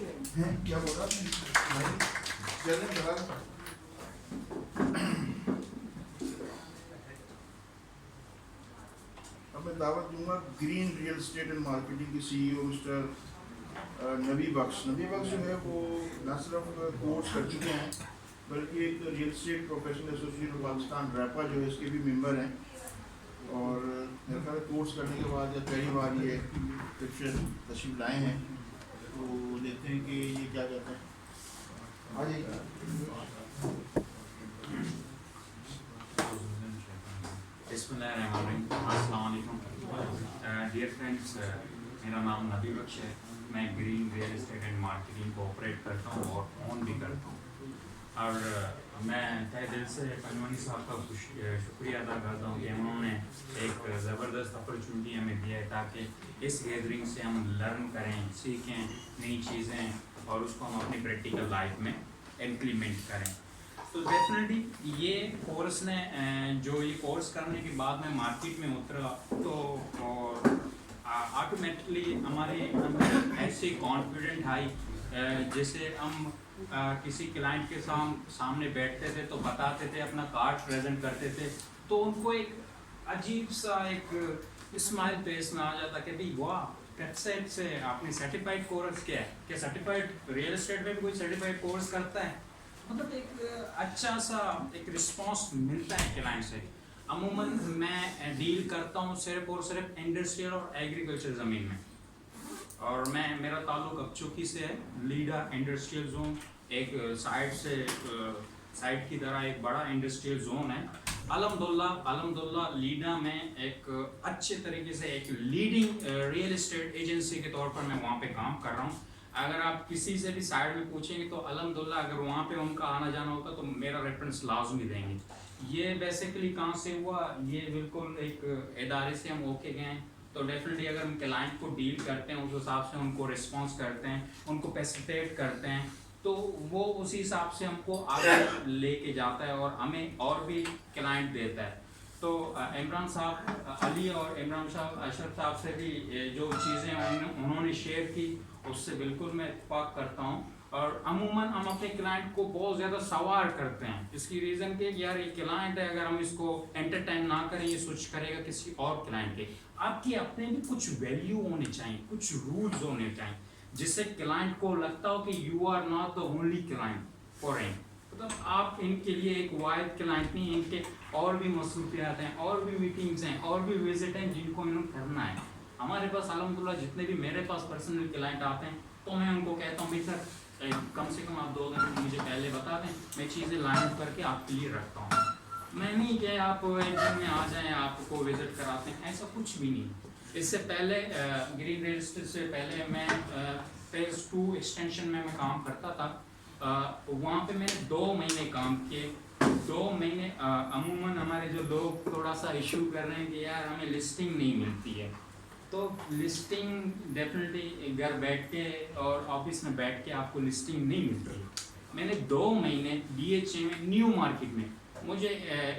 हैं क्या बोला भाई चलें चला अब मैं दावत दूंगा green real estate and marketing के सीईओ मिस्टर नबी बख्श जो है वो न सिर्फ कोर्स कर चुके हैं बल्कि एक real estate professional association of Pakistan rapa जो है इसके भी मेंबर हैं और मेरे ख्याल कोर्स करने के बाद जब पहली बार ये तशरीफ लाए हैं तो देखते हैं कि ये क्या कहते हैं आ जाइए। डियर फ्रेंड्स, मेरा नाम नबी बख्श है। मैं green real estate and marketing को ऑपरेट करता हूँ और ओन भी करता हूँ और मैं तहे दिल से पंजवानी साहब का शुक्रिया अदा करता हूँ कि उन्होंने एक ज़बरदस्त अपॉर्चुनिटी हमें दिया है ताकि इस गैदरिंग से हम लर्न करें, सीखें नई चीज़ें और उसको हम अपनी प्रैक्टिकल लाइफ में इम्प्लीमेंट करें। तो डेफिनेटली ये कोर्स ने जो ये कोर्स करने के बाद मैं मार्केट में उतरा तो ऑटोमेटिकली हमारे अंदर ऐसे कॉन्फिडेंट आई जैसे हम किसी क्लाइंट के सामने बैठते थे तो बताते थे, अपना कार्ड प्रेजेंट करते थे तो उनको एक अजीब सा एक स्माइल फेस में आ जाता कि भाई वाह वेबसाइट से आपने सर्टिफाइड कोर्स किया है, क्या सर्टिफाइड रियल एस्टेट में भी कोई सर्टिफाइड कोर्स करता है। मतलब एक अच्छा सा एक रिस्पांस मिलता है क्लाइंट से। अमूमन मैं डील करता हूँ सिर्फ और सिर्फ इंडस्ट्रियल और एग्रीकल्चर ज़मीन में और मेरा ताल्लुक अबचुकी से है। लीडा इंडस्ट्रियल जोन एक साइड की तरह एक बड़ा इंडस्ट्रियल जोन है। अल्हम्दुलिल्लाह लीडा में एक अच्छे तरीके से एक लीडिंग रियल एस्टेट एजेंसी के तौर पर मैं वहाँ पे काम कर रहा हूँ। अगर आप किसी से भी साइड में पूछेंगे तो अल्हम्दुलिल्लाह अगर वहाँ पे उनका आना जाना होता तो मेरा रेफरेंस लाजमी देंगे। ये बेसिकली कहाँ से हुआ, ये बिल्कुल एक इदारे से हम होके गए हैं। तो डेफिनेटली अगर हम क्लाइंट को डील करते हैं उस हिसाब से उनको रिस्पॉन्स करते हैं, उनको फैसिलिटेट करते हैं तो वो उसी हिसाब से हमको आगे लेके जाता है और हमें और भी क्लाइंट देता है। तो इमरान साहब अली और इमरान साहब अशरफ साहब से भी जो चीज़ें उन्होंने शेयर की उससे बिल्कुल मैं इत्तेफाक करता हूँ। और अमूमन हम अपने क्लाइंट को बहुत ज़्यादा सवार करते हैं, इसकी रीज़न कि यार ये क्लाइंट है, अगर हम इसको एंटरटेन ना करें ये स्विच करेगा किसी और क्लाइंट के। आपकी अपने भी कुछ वैल्यू होने चाहिए, कुछ रूल्स होने चाहिए जिससे क्लाइंट को लगता हो कि you are not the only client for him. मतलब आप इनके लिए एक वाइड क्लाइंट नहीं, इनके और भी मसरूफियात हैं, और भी मीटिंग्स हैं, और भी विजिट हैं जिनको इन्होंने करना है। हमारे पास अल्हम्दुलिल्लाह जितने भी मेरे पास पर्सनल क्लाइंट आते हैं तो मैं उनको कहता हूँ भाई सर कम से कम आप 2 दिन मुझे पहले बता दें, मैं चीज़ें लाइन अप करके आपके लिए रखता हूँ। मैं नहीं कि आप एक दिन में आ जाएँ आपको विजिट कराते हैं, ऐसा कुछ भी नहीं। इससे पहले ग्रीन रियल एस्टेट से पहले मैं फेज़ 2 एक्सटेंशन में मैं काम करता था। वहाँ पे मैंने 2 महीने काम किए। 2 महीने अमूमन हमारे जो लोग थोड़ा सा इशू कर रहे हैं कि यार हमें लिस्टिंग नहीं मिलती है, तो लिस्टिंग डेफिनेटली घर बैठ के और ऑफिस में बैठ के आपको लिस्टिंग नहीं मिलती है। मैंने 2 महीने DHA में न्यू मार्केट में, मुझे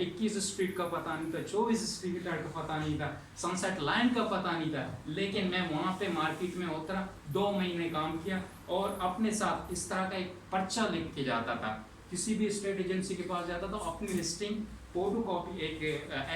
21 स्ट्रीट का पता नहीं था, 24 स्ट्रीट का पता नहीं था, सनसेट लाइन का पता नहीं था, लेकिन मैं वहाँ पे मार्केट में उतरा, 2 महीने काम किया और अपने साथ इस तरह का एक पर्चा लिख के जाता था। किसी भी स्टेट एजेंसी के पास जाता था, अपनी लिस्टिंग फोटो कॉपी एक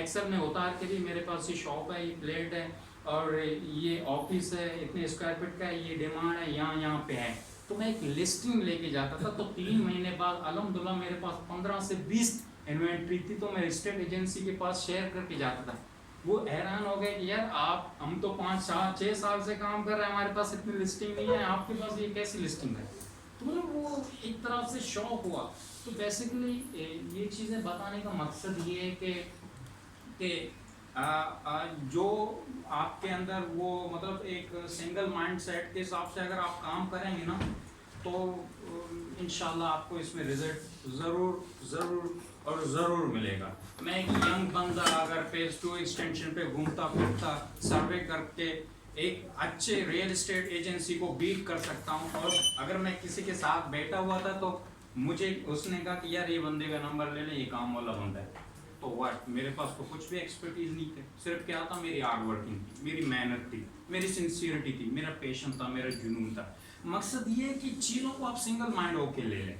एक्सेल में उतार के भी मेरे पास ये शॉप है, ये प्लेट है और ये ऑफिस है, इतने स्क्वायर फीट का है, ये डिमांड है, यहाँ पे है, तो मैं एक लिस्टिंग लेके जाता था। तो 3 महीने बाद अल्हम्दुलिल्लाह मेरे पास 15 से 20 इन्वेंट्री थी, तो मैं स्टेट एजेंसी के पास शेयर करके जाता था। वो हैरान हो गए कि यार हम तो 5-6 साल से काम कर रहे हैं, हमारे पास इतनी लिस्टिंग नहीं है, आपके पास ये कैसी लिस्टिंग है। तो मतलब वो एक तरह से शौक हुआ। तो बेसिकली ये चीज़ें बताने का मकसद ये है कि जो आपके अंदर वो मतलब एक सिंगल माइंड सेट के हिसाब से अगर आप काम करेंगे ना तो इंशाल्लाह आपको इसमें रिजल्ट ज़रूर मिलेगा। मैं एक यंग बंदा अगर फेज़ 2 एक्सटेंशन पे घूमता फिरता सर्वे करके एक अच्छे रियल एस्टेट एजेंसी को बीट कर सकता हूँ। और अगर मैं किसी के साथ बैठा हुआ था तो मुझे उसने कहा कि यार ये बंदे का नंबर ले ले, ये काम वाला बंदा है, तो व्हाट, मेरे पास तो कुछ भी एक्सपर्टीज नहीं थी, सिर्फ क्या था, मेरी हार्ड वर्किंग थी, मेरी मेहनत थी, मेरी सिंसियरिटी थी, मेरा पैशन था, मेरा जुनून था। मकसद ये है कि चीज़ों को आप सिंगल माइंड होके ले लें।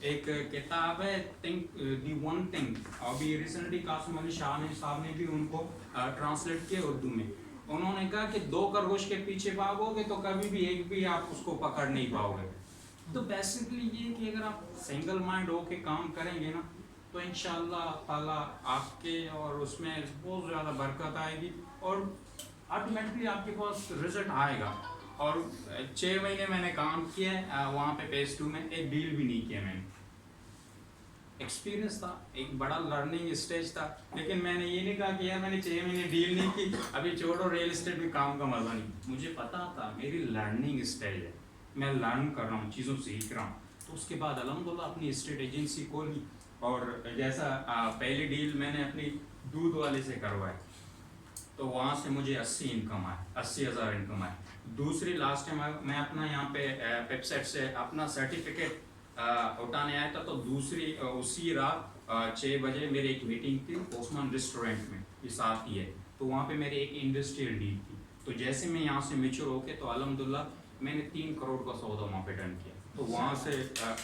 एक किताब है थिंक दी वन थिंग, अभी रिसेंटली कासिम अली शाह ने साहब ने भी उनको ट्रांसलेट किया उर्दू में। उन्होंने कहा कि 2 खरगोश के पीछे भागोगे तो कभी भी एक भी आप उसको पकड़ नहीं पाओगे। तो बेसिकली ये कि अगर आप सिंगल माइंड होके काम करेंगे ना तो इंशाअल्लाह ताला आपके और उसमें बहुत ज़्यादा बरकत आएगी और ऑटोमेटिकली आपके पास रिजल्ट आएगा। और 6 महीने मैंने काम किया है वहाँ पे फेज 2 में, एक डील भी नहीं किया मैंने। एक्सपीरियंस था, एक बड़ा लर्निंग स्टेज था, लेकिन मैंने ये नहीं कहा कि यार मैंने 6 महीने डील नहीं की, अभी छोड़ो रियल एस्टेट में काम का मजा नहीं। मुझे पता था मेरी लर्निंग स्टेज है, मैं लर्न कर रहा हूँ, चीज़ों सीख रहा हूँ। तो उसके बाद अल्हम्दुलिल्लाह अपनी एस्टेट एजेंसी खोली और जैसा पहली डील मैंने अपनी दूध वाले से करवाई तो वहाँ से मुझे 80,000 इनकम आए। दूसरी लास्ट टाइम मैं अपना यहाँ पे वेबसाइट से अपना सर्टिफिकेट उठाने आया था तो दूसरी उसी रात 6 बजे मेरी एक मीटिंग थी ओस्मान रेस्टोरेंट में, ये साथ ही है, तो वहाँ पे मेरी एक इंडस्ट्रियल डील थी। तो जैसे मैं यहाँ से मैच्योर होके तो अल्हम्दुलिल्लाह मैंने 3 करोड़ का सौदा वहाँ पे डन किया। तो वहाँ से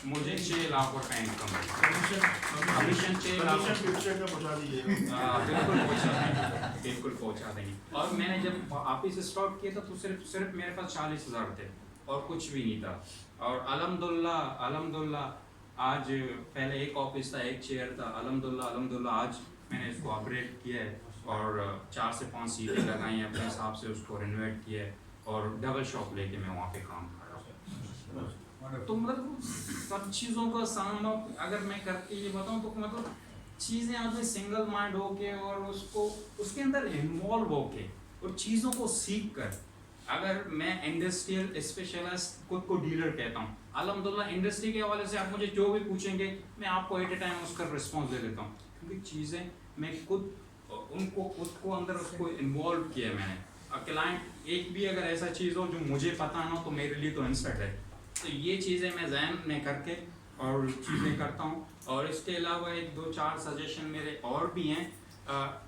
मुझे 6 लाख रुपए इनकम है। कमीशन 6 लाख बिल्कुल पहुँचा देंगे। और मैंने जब ऑफिस स्टार्ट किया था तो सिर्फ मेरे पास 40,000 थे और कुछ भी नहीं था। और अल्हम्दुलिल्लाह आज पहले एक ऑफिस था, एक चेयर था, अल्हम्दुलिल्लाह आज मैंने इसको अपग्रेड किया है और 4 से 5 सीटें लगाई हैं अपने हिसाब से, उसको रिनोवेट किया है और डबल शॉप लेके मैं वहाँ पे काम कर रहा हूँ। तो मतलब सब चीज़ों का सामना अगर मैं करके ये बताऊँ तो मतलब चीज़ें आदमी सिंगल माइंड होके और उसको उसके अंदर इन्वॉल्व होके और चीज़ों को सीख कर, अगर मैं इंडस्ट्रियल स्पेशलिस्ट खुद को डीलर कहता हूँ, अल्हम्दुलिल्लाह इंडस्ट्री के हवाले से आप मुझे जो भी पूछेंगे मैं आपको एट ए टाइम उसका रिस्पॉन्स दे देता हूँ, क्योंकि चीज़ें मैं खुद को अंदर उसको इन्वॉल्व किया मैंने। क्लाइंट एक भी अगर ऐसा चीज़ हो जो मुझे पता ना तो मेरे लिए तो इंसर्ट है, तो ये चीज़ें मैं जहन में करके और चीज़ें करता हूँ। और इसके अलावा 1-2-4 सजेशन मेरे और भी हैं।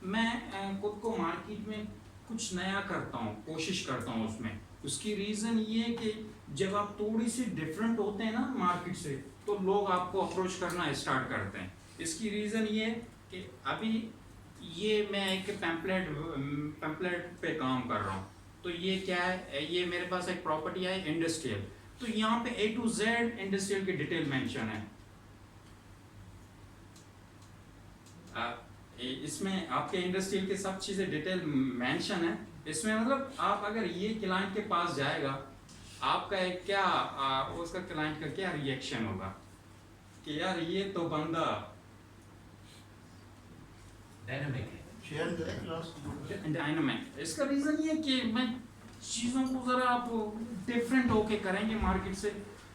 मैं खुद को मार्केट में कुछ नया करता हूँ, कोशिश करता हूँ उसमें। उसकी रीज़न ये है कि जब आप थोड़ी सी डिफरेंट होते हैं ना मार्केट से तो लोग आपको अप्रोच करना स्टार्ट करते हैं। इसकी रीज़न ये है कि अभी ये मैं एक पैम्पलेट पे काम कर रहा हूँ, तो ये क्या है, ये मेरे पास एक प्रॉपर्टी है इंडस्ट्रियल, तो यहाँ पे A to Z इंडस्ट्रियल की डिटेल मेंशन है। इसमें आपके इंडस्ट्रियल के सब चीज़ें डिटेल मेंशन है। इसमें मतलब आप अगर ये क्लाइंट के पास जाएगा, आपका एक क्या उसका क्लाइंट का क्या रिएक्शन होगा कि यार ये तो बंदा डायनामिक। इसका रीज़न ये कि मैं चीज़ों को ज़रा आप डिफरेंट होके करेंगे मार्केट से,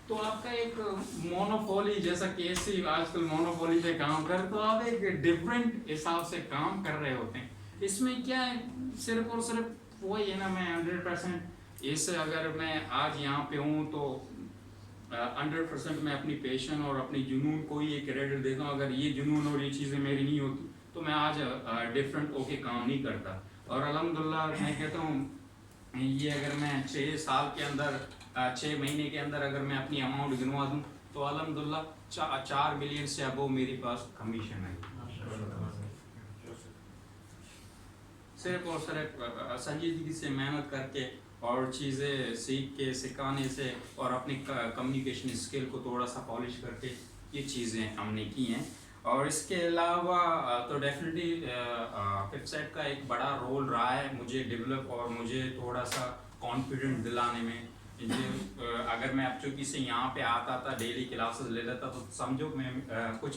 तो आपका एक मोनोपोली जैसा केसी आजकल मोनोपोली पे काम कर, तो आप एक डिफरेंट हिसाब से काम कर रहे होते हैं। इसमें क्या है, सिर्फ और सिर्फ वही है ना, मैं 100% इससे अगर मैं आज यहाँ पे हूँ तो 100% मैं अपनी पैशन और अपनी जुनून को ही एक क्रेडिट देता हूँ। अगर ये जुनून और ये चीज़ें मेरी नहीं होती तो मैं आज डिफरेंट होके काम नहीं करता। और अल्हम्दुलिल्लाह मैं कहता हूँ ये अगर मैं 6 साल के अंदर 6 महीने के अंदर अगर मैं अपनी अमाउंट गिनवा दूँ तो अल्हम्दुलिल्लाह 4 मिलियन से अबव मेरे पास कमीशन है। सिर्फ और सिर्फ संजीदगी से मेहनत करके और चीज़ें सीख के सिखाने से और अपनी कम्युनिकेशन स्किल को थोड़ा सा पॉलिश करके ये चीज़ें हमने की हैं। और इसके अलावा तो डेफिनेटली वेबसाइट का एक बड़ा रोल रहा है मुझे डेवलप और मुझे थोड़ा सा कॉन्फिडेंट दिलाने में। अगर मैं अब चूँकि से यहाँ पे आता था, डेली क्लासेस ले लेता तो समझो मैं कुछ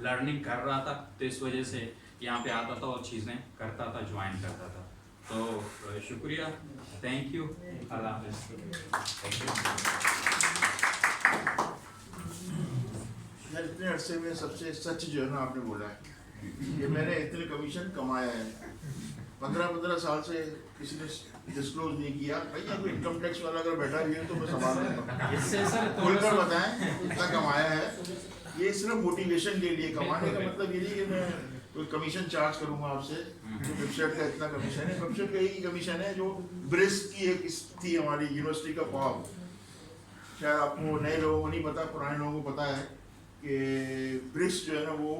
लर्निंग कर रहा था, तो इस वजह से यहाँ पे आता था और चीज़ें करता था, ज्वाइन करता था। तो शुक्रिया, थैंक यू, अल्लाह हाफ़िज़। यार इतने अरसे में सबसे सच जो है ना आपने बोला है कि मैंने इतने कमीशन कमाया है। 15 साल से किसी ने डिस्क्लोज नहीं किया। भैया कोई इनकम टैक्स वाला अगर बैठा भी है तो मैं संभाल लूँगा। इससे सर खुलकर बताएं कितना कमाया है। ये सिर्फ मोटिवेशन के लिए, कमाने का मतलब ये नहीं कि मैं कोई कमीशन चार्ज करूँगा आपसे। वेबसाइट का इतना कमीशन है, वेबसाइट का यही कमीशन है जो ब्रिस की एक थी हमारी यूनिवर्सिटी का फॉर्म, शायद आपको नए लोगों को नहीं पता, पुराने लोगों को पता है कि ब्रिक्स जो है ना वो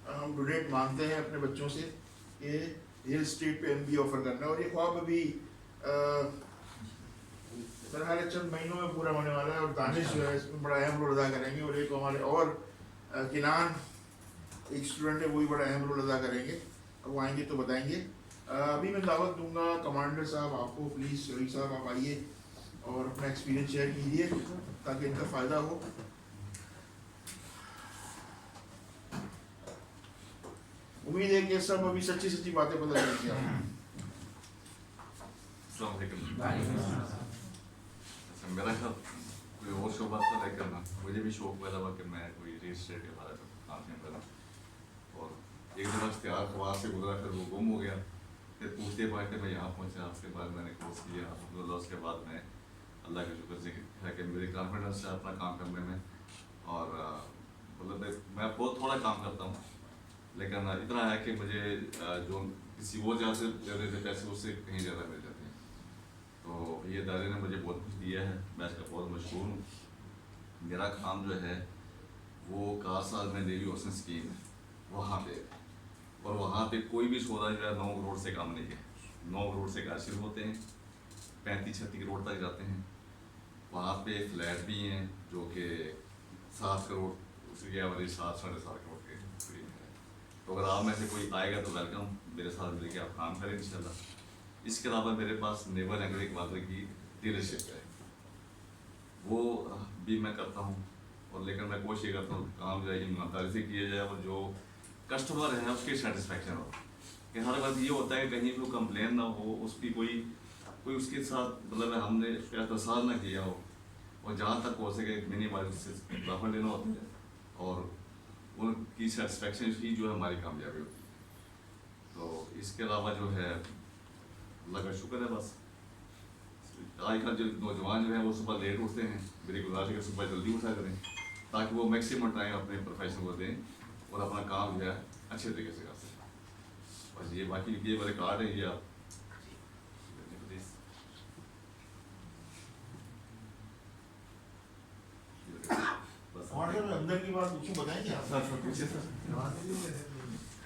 हम डोनेट मांगते हैं अपने बच्चों से कि रियल स्टेट पे MBA ऑफर करना है, और ये ख्वाब अभी मेरा ख्याल है चंद महीनों में पूरा होने वाला है, और दानिश जो है इसमें बड़ा अहम रोल अदा करेंगे, और एक हमारे और किनान एक स्टूडेंट है वो भी बड़ा अहम रोल अदा करेंगे, अब वो आएंगे तो बताएंगे। अभी मैं दावत दूंगा कमांडर साहब आपको, प्लीज़ शरीफ साहब आप आइए और अपना एक्सपीरियंस शेयर कीजिए ताकि इनका फ़ायदा हो। उम्मीद है कि सब अभी सच्ची सच्ची बातें पता चलेंगी आपको। मेरा ख्याल कोई और शोबा था, लेकिन मुझे भी शौक पैदा हुआ कि मैं कोई रियल एस्टेट के बारे में काम करूँ, और एक दिन इश्तिहार ख्वाब से गुजरा, फिर वो गुम हो गया, फिर पूछते बात मैं यहाँ पहुँचा, उसके बाद मैंने कोर्स किया अल्हम्दुलिल्लाह। उसके बाद मैं अल्लाह के शुक्र से है कि मेरी कॉन्फिडेंस है अपना काम करने में, और मतलब मैं बहुत थोड़ा काम करता हूँ, लेकिन इतना है कि मुझे जो किसी और जहाँ से दे देते पैसे उससे कहीं ज़्यादा मिल जाते हैं। तो ये इदारे ने मुझे बहुत कुछ दिया है, मैं इसका बहुत मशहूर हूँ। मेरा काम जो है वो कारसाज में नेवी ओशन स्कीम है वहाँ पे, और वहाँ पे कोई भी सौदा जो है 9 करोड़ से कम नहीं है। 9 करोड़ से का शुरू होते हैं, 35-36 करोड़ तक जाते हैं। वहाँ पे फ्लैट भी हैं जो कि 7 करोड़, उसकी एवरेज 7-7.5 करोड़ के करीब है। तो अगर आप में से कोई आएगा तो वेलकम, मेरे साथ मिलकर आप काम करें इंशाल्लाह। इसके अलावा मेरे पास नेवल एग्री वाटर की डीलरशिप है, वो भी मैं करता हूँ, और लेकिन मैं कोशिश करता हूँ काम जो है ईमानदारी से किया जाए, और जो कस्टमर है उसकी सेटिस्फेक्शन हो। कि हर बात ये होता है कि कहीं भी कंप्लेन ना हो, उसकी कोई उसके साथ मतलब हमने उसका एहतसाब ना किया हो, और जहाँ तक हो सके मिनिमम उससे प्रॉफिट लेना होता है, और उनकी सेटिस्फेक्शन ही जो है हमारी कामयाबी होती है। तो इसके अलावा जो है अल्लाह का शुक्र है बस। आजकल जो नौजवान जो है वो सुबह लेट उठते हैं, मेरी गुजारिश है सुबह जल्दी उठा करें ताकि वो मैक्सिमम टाइम अपने प्रोफेशन को दें और अपना काम जो है अच्छे तरीके से कर सकें। बस ये बाकी ये मेरे कार्ड है, ये आप अंदर की बात कुछ बताएंगे आप? सर पूछिए सर।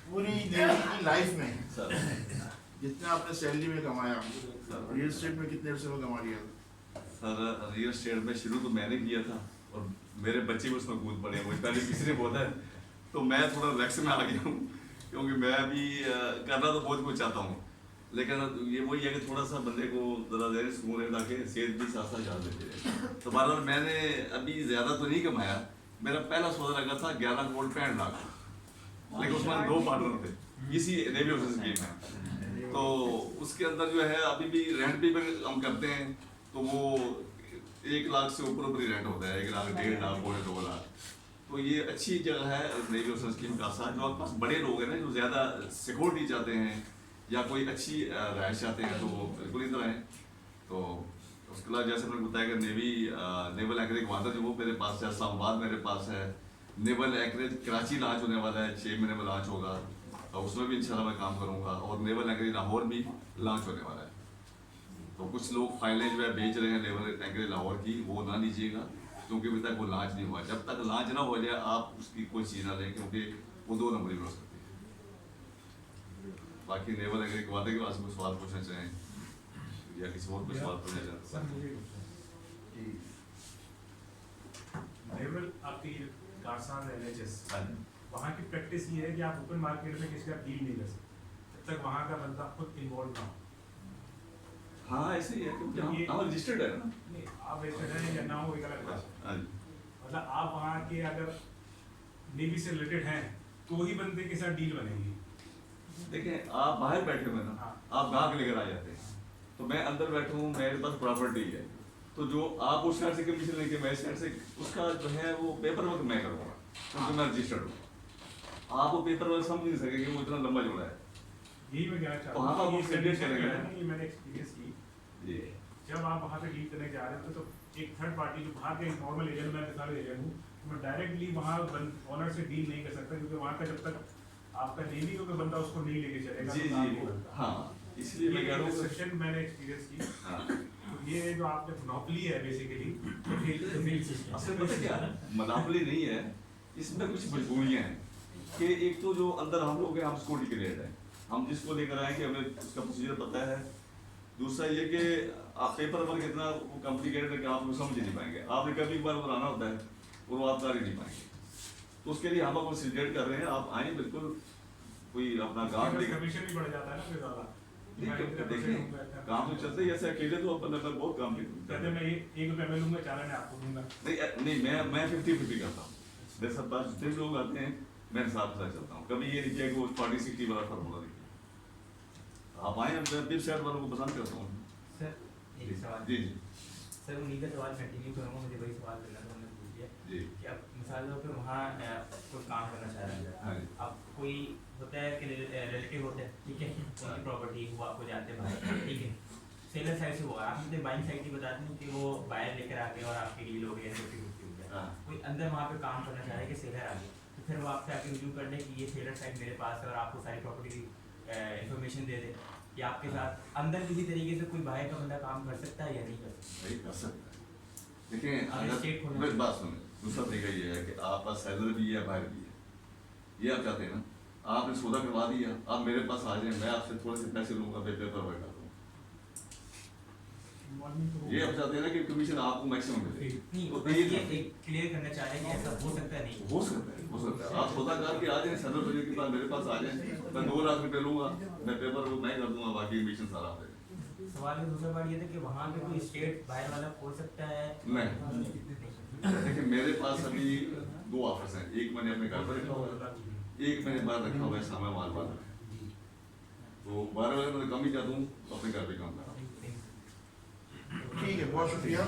पूरी नेवी की लाइफ में जितना आपने सैलरी में कमाया, रियल एस्टेट में कितने अरसे में कमा लिया? सर रियल एस्टेट में शुरू तो मैंने किया था, और मेरे बच्चे भी उसमें कूद पड़े हैं, मुझे पहले किसी ने बोला है, तो मैं थोड़ा रिलैक्स में आ गया हूँ, क्योंकि मैं अभी करना तो बहुत कुछ चाहता हूँ, लेकिन ये वही है कि थोड़ा सा बंदे को ज़रा देर सुकून है ताकि सेहत भी साथ साथ याद देती है। तो बहरहाल मैंने अभी ज़्यादा तो नहीं कमाया, मेरा पहला सौदा लगा था 11 करोड़ 65 लाख, लेकिन उसमें 2 पार्टनर थे, इसी नेवी ओशन स्कीम में। तो उसके अंदर जो है अभी भी रेंट पे हम करते हैं, तो वो 1 लाख से ऊपर ही रेंट होता है, 1 लाख 1.5 लाख 2 लाख। तो ये अच्छी जगह है नेवी ओशन स्कीम का साथ। जो आपके पास बड़े लोग हैं ना जो ज़्यादा सिक्योरिटी चाहते हैं या कोई अच्छी रहायश चाहते हैं, तो वो बिल्कुल इधर आए। तो उसके अलावा जैसे मैंने बताया कि नेवल एग्री वाटर जो वो मेरे पास है, इस्लामाबाद मेरे पास है, नेवल एग्रेज कराची लॉन्च होने वाला है, 6 महीने में लॉन्च होगा, तो उसमें भी इंशाल्लाह मैं काम करूंगा, और नेवल एग्री लाहौर भी लॉन्च होने वाला है। तो कुछ लोग फाइलें जो है बेच रहे हैं नेवल एग्री लाहौर की, वो ना लीजिएगा, क्योंकि अभी तक वो लॉन्च नहीं हुआ। जब तक लॉन्च ना हो जाए आप उसकी कोई चीज़ ना लें, क्योंकि वो 2 नंबरी में हो सकती है। बाकी नेवल एग्री के वादे के पास कोई सवाल पूछना चाहें या किसी और कोई सवाल पूछना चाहते हैं? नेवल आपकी कारसान NHS, वहाँ की प्रैक्टिस ये है कि आप ओपन मार्केट में किसी का डील नहीं कर सकते जब तक वहाँ का बंदा खुद इन्वॉल्व ना हो। हाँ ऐसे ही है, क्योंकि हम रजिस्टर्ड है ना। नहीं, आप रजिस्टर्ड हैं या ना हो एक अलग बात है। हाँ, मतलब आप वहाँ के अगर नेवी से रिलेटेड हैं तो ही बंदे के साथ डील बनेगी। देखें आप बाहर बैठे हुए ना, आप ग्राहक लेकर आ जाते हैं, तो मैं अंदर बैठा हूँ, मेरे पास प्रॉपर्टी है, तो जो आप उस साइड से कमीशन लेके मैं इस साइड से, उसका जो है वो पेपर वर्क मैं करूँगा, क्योंकि मैं रजिस्टर्ड हूँ। आप वो पेपर वर्क समझ नहीं सकेंगे, वो इतना लंबा जोड़ा है। यही मैं कहना चाहता वहाँ हूँ। पर वो सेलिब्रेट करेंगे ना। ये मैंने एक्सपीरियंस की, जी जब आप वहाँ पे डील करने जा रहे थे तो एक थर्ड पार्टी जो बाहर के नॉर्मल एजेंट, मैं मिसाल एजेंट हूँ, मैं डायरेक्टली वहाँ ऑनर से डील नहीं कर सकता, क्योंकि वहाँ का जब तक आपका नेवी का बंदा उसको नहीं लेके चलेगा। जी तो जी हाँ, इसलिए मैं कह रहा हूँ सेक्शन मैंने एक्सपीरियंस की। हाँ तो ये जो आपने मोनोपोली है बेसिकली, तो असल पता क्या है, मोनोपोली नहीं है, इसमें कुछ मजबूरियां हैं कि एक तो जो अंदर हम लोग हैं, हम सिक्योरिटी क्लियर है, हम जिसको लेकर आएंगे हमें उसका प्रोसीजर पता है। दूसरा ये कि आप पेपर वर्क इतना कॉम्प्लिकेटेड है कि आप लोग समझ नहीं पाएंगे, आपने कभी एक बार बनाना होता है और वो आप कर ही नहीं पाएंगे। तो उसके लिए हम आपको सजेस्ट कर रहे हैं, आप आए बिल्कुल, कोई अपना काम कमीशन भी बढ़ जाता है ना फिर ज़्यादा। देखिए काम तो चलते ही ऐसे अकेले तो अपन मतलब बहुत काम कहते मैं 1 रुपया मैं लूंगा, 4 आने आपको दूंगा। नहीं मैं 50-50 करता हूँ। मेरे साथ पास जितने भी लोग आते हैं मैं हिसाब से चलता हूँ, कभी ये नहीं किया कि वो 40-60 वाला फार्मूला देखिए। आप आए, मैं फिर शहर वालों को पसंद करता हूँ। सर एक सवाल जी जी सर, उन्हीं का सवाल कंटिन्यू करूँगा, मुझे वही सवाल करना था, उन्होंने पूछ दिया जी कि आप मिसाल तौर पर वहाँ कोई काम करना चाह रहे हैं, हाँ जी अब कोई होता है कि रिलेटिव होते हैं, ठीक है, उनकी प्रॉपर्टी वो आपको जानते हैं भाई, ठीक है, सेलर साइड से हुआ, आप मुझे बाइंग साइड की बताते हैं कि वो बायर लेकर आ गए और आपकी डील हो गई, 50-50 हो गया, हाँ कोई अंदर वहाँ पे काम करना चाह रहे हैं कि सेलर आ गया, तो फिर वो आपसे आके रिव्यू कर ले कि ये सेलर साइड मेरे पास है और आपको सारी प्रॉपर्टी की इन्फॉर्मेशन दे दे, कि आपके साथ अंदर किसी तरीके से कोई बाहर का बंदा काम कर सकता है या नहीं कर सकता? वही कर सकता है। देखिए अगर मेरी बात सुने, दूसरा तरीका ये है कि आपका सेलर भी है बाहर भी है, ये आप चाहते हैं ना, आपने सौदा करवा दिया, आप मेरे पास आ जाए, मैं आपसे थोड़े से पैसे लूंगा, पेपर वर्क कर दूँ, ये आप चाहते हैं ना कि कमीशन आपको मैक्सिमम मिले। नहीं, तो बस ये एक क्लियर करना चाह रहे हैं कि ऐसा हो सकता है नहीं हो सकता है, हो सकता है। आप सौदा करके आ जाए, सेलर बजे के बाद मेरे पास आ जाए, मैं 2 लाख रुपए लूंगा, मैं पेपर वर्क मैं कर दूंगा, बाकी कमीशन सारा आप देंगे। सवाल का दूसरा बात ये था कि वहाँ पे कोई स्टेट बाहर वाला खोल सकता है? नहीं। देखिए मेरे पास अभी 2 ऑफिस हैं, एक मैंने अपने घर पर रखा हुआ है, एक मैंने बाहर रखा हुआ है सामने माल वाला है, तो 12 बजे मैं कम ही जाता हूँ, अपने घर पे काम कर रहा हूँ। ठीक है, बहुत शुक्रिया।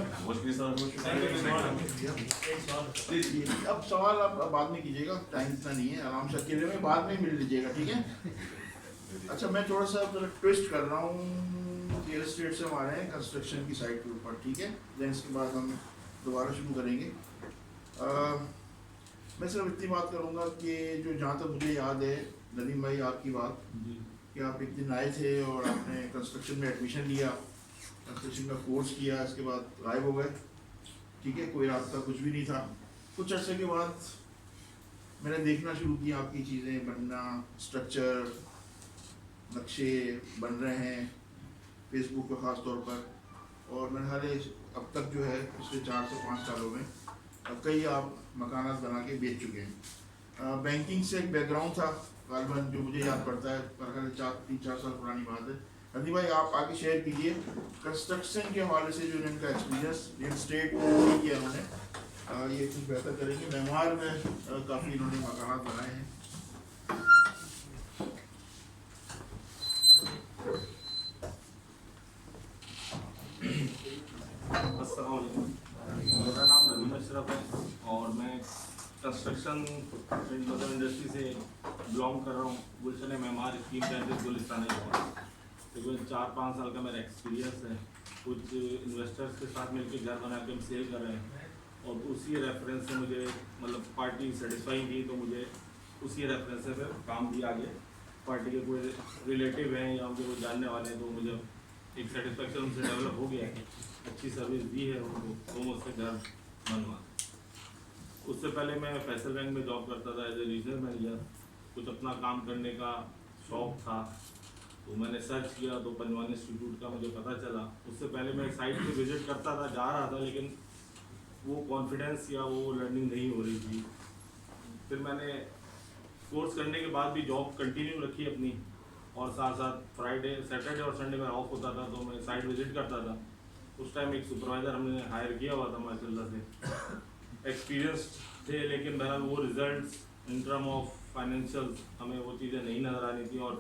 जी जी अब सवाल आप बाद में कीजिएगा, टाइम इतना नहीं है, आराम से अकेले में बाद में मिल लीजिएगा, ठीक है। अच्छा मैं थोड़ा सा ट्विस्ट कर रहा हूँ, रियल एस्टेट से हमारे हैं कंस्ट्रक्शन की साइट के ऊपर, ठीक है, देन इसके बाद हम दोबारा शुरू करेंगे। मैं सिर्फ इतनी बात करूँगा कि जो जहाँ तक मुझे याद है नदीम भाई, आपकी बात कि आप एक दिन आए थे और आपने कंस्ट्रक्शन में एडमिशन लिया, कंस्ट्रक्शन का कोर्स किया, इसके बाद गायब हो गए, ठीक है, कोई रास्ता कुछ भी नहीं था। कुछ अर्से के बाद मैंने देखना शुरू किया आपकी चीज़ें बनना, स्ट्रक्चर नक्शे बन रहे हैं फेसबुक पर ख़ास तौर पर, और मेरे ख्याल है अब तक जो है पिछले 4 से 5 सालों में कई आप मकानात बना के बेच चुके हैं। बैंकिंग से एक बैकग्राउंड था गालबन, जो मुझे याद पड़ता है, मेरे ख्याल 3-4 साल पुरानी बात है। नदी भाई आप आगे शेयर कीजिए कंस्ट्रक्शन के हवाले से जो इनका एक्सपीरियंस, रियल स्टेट किया उन्होंने, ये कुछ बेहतर करेंगे। मेहमान में काफ़ी इन्होंने मकानात बनाए हैं। मेरा नाम नवीन अशरफ है और मैं कंस्ट्रक्शन इंडस्ट्री से बिलोंग कर रहा हूँ। गुलशन मेमार स्कीम तहत गुलिस्तान लाहौर, तकरीबन 4-5 साल का मेरा एक्सपीरियंस है। कुछ इन्वेस्टर्स के साथ मिलकर घर बना के हम सेल कर रहे हैं और उसी रेफरेंस से मुझे मतलब पार्टी सेटिस्फाई की, तो मुझे उसी रेफरेंस से फिर काम दिया गया। पार्टी के कोई रिलेटिव हैं या मुझे कोई जानने वाले हैं, तो मुझे एक सेटिस्फेक्शन उनसे डेवलप हो गया है, अच्छी सर्विस दी है उनको, तो मुझसे घर बनवा। उससे पहले मैं फैसल बैंक में जॉब करता था एज ए रीजनल मैनेजर। कुछ अपना काम करने का शौक़ था, तो मैंने सर्च किया तो पंजवानी इंस्टीट्यूट का मुझे पता चला। उससे पहले मैं साइट पे विज़िट करता था, जा रहा था, लेकिन वो कॉन्फिडेंस या वो लर्निंग नहीं हो रही थी। फिर मैंने कोर्स करने के बाद भी जॉब कंटिन्यू रखी अपनी, और साथ साथ फ्राइडे, सैटरडे और संडे में ऑफ होता था, तो मैं साइट विज़िट करता था। उस टाइम एक सुपरवाइज़र हमने हायर किया हुआ था माशाल्लाह से, एक्सपीरियंस थे, लेकिन बहरहाल वो results in term of financial हमें वो चीज़ें नहीं नज़र आ रही थी, और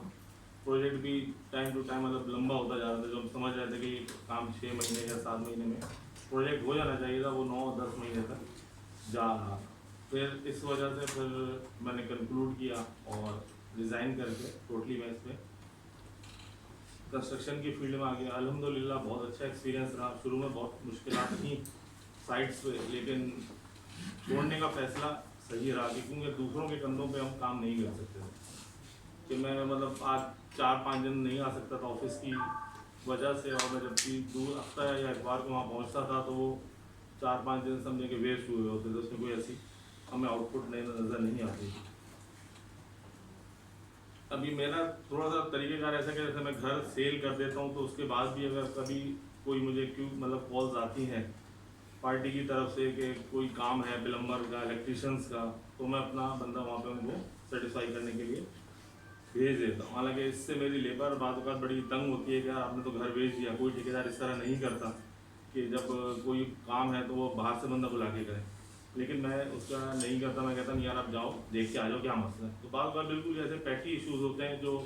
प्रोजेक्ट भी टाइम टू टाइम मतलब लंबा होता जा रहा था। जो हम समझ रहे थे कि काम 6 महीने या 7 महीने में प्रोजेक्ट हो जाना चाहिए था, वो 9-10 महीने तक जा रहा। फिर इस वजह से फिर मैंने कंक्लूड किया और रिज़ाइन करके टोटली मैं इस पर कंस्ट्रक्शन की फील्ड में आ गया। अल्हम्दुलिल्लाह बहुत अच्छा एक्सपीरियंस रहा। शुरू में बहुत मुश्किलात थी साइट्स पे, लेकिन छोड़ने का फैसला सही रहा, क्योंकि दूसरों के कंधों पे हम काम नहीं कर सकते थे। कि मैं मतलब आज 4-5 दिन नहीं आ सकता था ऑफिस की वजह से, और मैं जब भी दूर हफ्ता या इतवार को वहाँ पहुँचता था तो वो 4-5 दिन समझे कि वेस्ट हुए होते थे, उसमें कोई ऐसी हमें आउटपुट नज़र नहीं आती थी। अभी मेरा थोड़ा सा तरीक़ेकार ऐसा कि जैसे मैं घर सेल कर देता हूँ तो उसके बाद भी अगर कभी कोई मुझे क्यों मतलब कॉल्स आती हैं पार्टी की तरफ से कि कोई काम है प्लम्बर का, इलेक्ट्रीशियंस का, तो मैं अपना बंदा वहाँ पे उनको सेटिस्फाई करने के लिए भेज देता हूँ। हालांकि इससे मेरी लेबर बात बड़ी तंग होती है कि यार आपने तो घर भेज दिया। कोई ठेकेदार इस तरह नहीं करता कि जब कोई काम है तो वो बाहर से बंदा बुला के करे, लेकिन मैं उसका नहीं करता। मैं कहता नहीं यार आप जाओ देख के आ जाओ क्या मसला है। तो बार बिल्कुल ऐसे पैटी इश्यूज़ होते हैं जो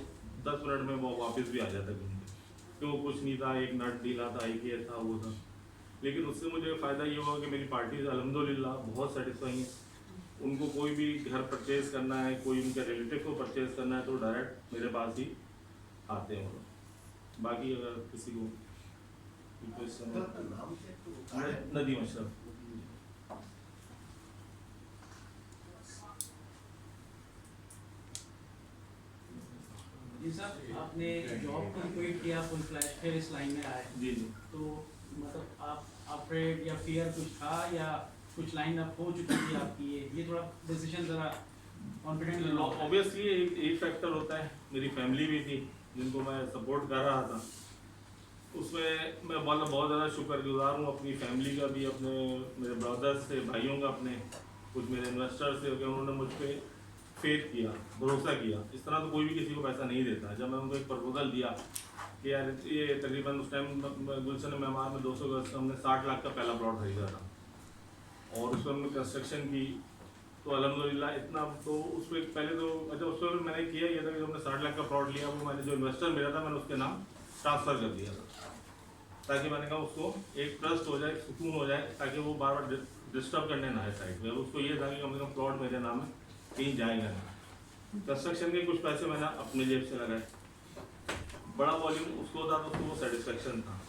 10 मिनट में वो वापस भी आ जाता है घूम के, क्यों कुछ नहीं था, एक नट ढीला था, एक ये था वो था। लेकिन उससे मुझे फ़ायदा ये हुआ कि मेरी पार्टीज अल्हम्दुलिल्लाह बहुत सेटिस्फाई हैं। उनको कोई भी घर परचेज़ करना है, कोई उनके रिलेटिव को परचेज़ करना है तो डायरेक्ट मेरे पास ही आते हैं वो लोग। बाकी अगर किसी को क्वेश्चन नदीम अशरफ। जी सर, आपने जॉब को क्विट किया, फुल फ्लैश फिर इस लाइन में आए, जी जी। तो मतलब आप अफ्रेड या फियर कुछ था या कुछ लाइन अप हो चुकी थी आपकी? ये थोड़ा डिसीजन ज़रा कॉन्फिडेंट ऑब्वियसली एक फैक्टर होता है, मेरी फैमिली भी थी जिनको मैं सपोर्ट कर रहा था। उसमें मैं बहुत ज़्यादा शुक्रगुजार हूँ अपनी फैमिली का भी, अपने मेरे ब्रदर्स से, भाइयों का, अपने कुछ मेरे इन्वेस्टर्स से, कि उन्होंने मुझ पर फेथ किया, भरोसा किया। इस तरह तो कोई भी किसी को पैसा नहीं देता। जब मैं उनको एक प्रपोजल दिया कि यार ये तकरीबन उस टाइम गुलशन मेहमान में 200 गज से हमने 60 लाख का पहला प्लॉट खरीदा था और उसमें हमने कंस्ट्रक्शन की, तो अल्हम्दुलिल्लाह इतना तो उस पर पहले तो अच्छा उस पर मैंने किया ये था कि जब मैंने 60 लाख का प्लॉट लिया वो मैंने जो इन्वेस्टर मिला था मैंने उसके नाम ट्रांसफ़र कर दिया था, ताकि मैंने कहा उसको एक ट्रस्ट हो जाए, सुकून हो जाए, ताकि वो बार बार डिस्टर्ब करने ना आए साइड में। उसको ये था कि कम से कम प्लॉट मेरे नाम है, कहीं जाएगा नहीं। कंस्ट्रक्शन के कुछ पैसे मैंने अपने जेब से लगाए, बड़ा वॉल्यूम उसको था तो उसको वो सेटिस्फेक्शन था।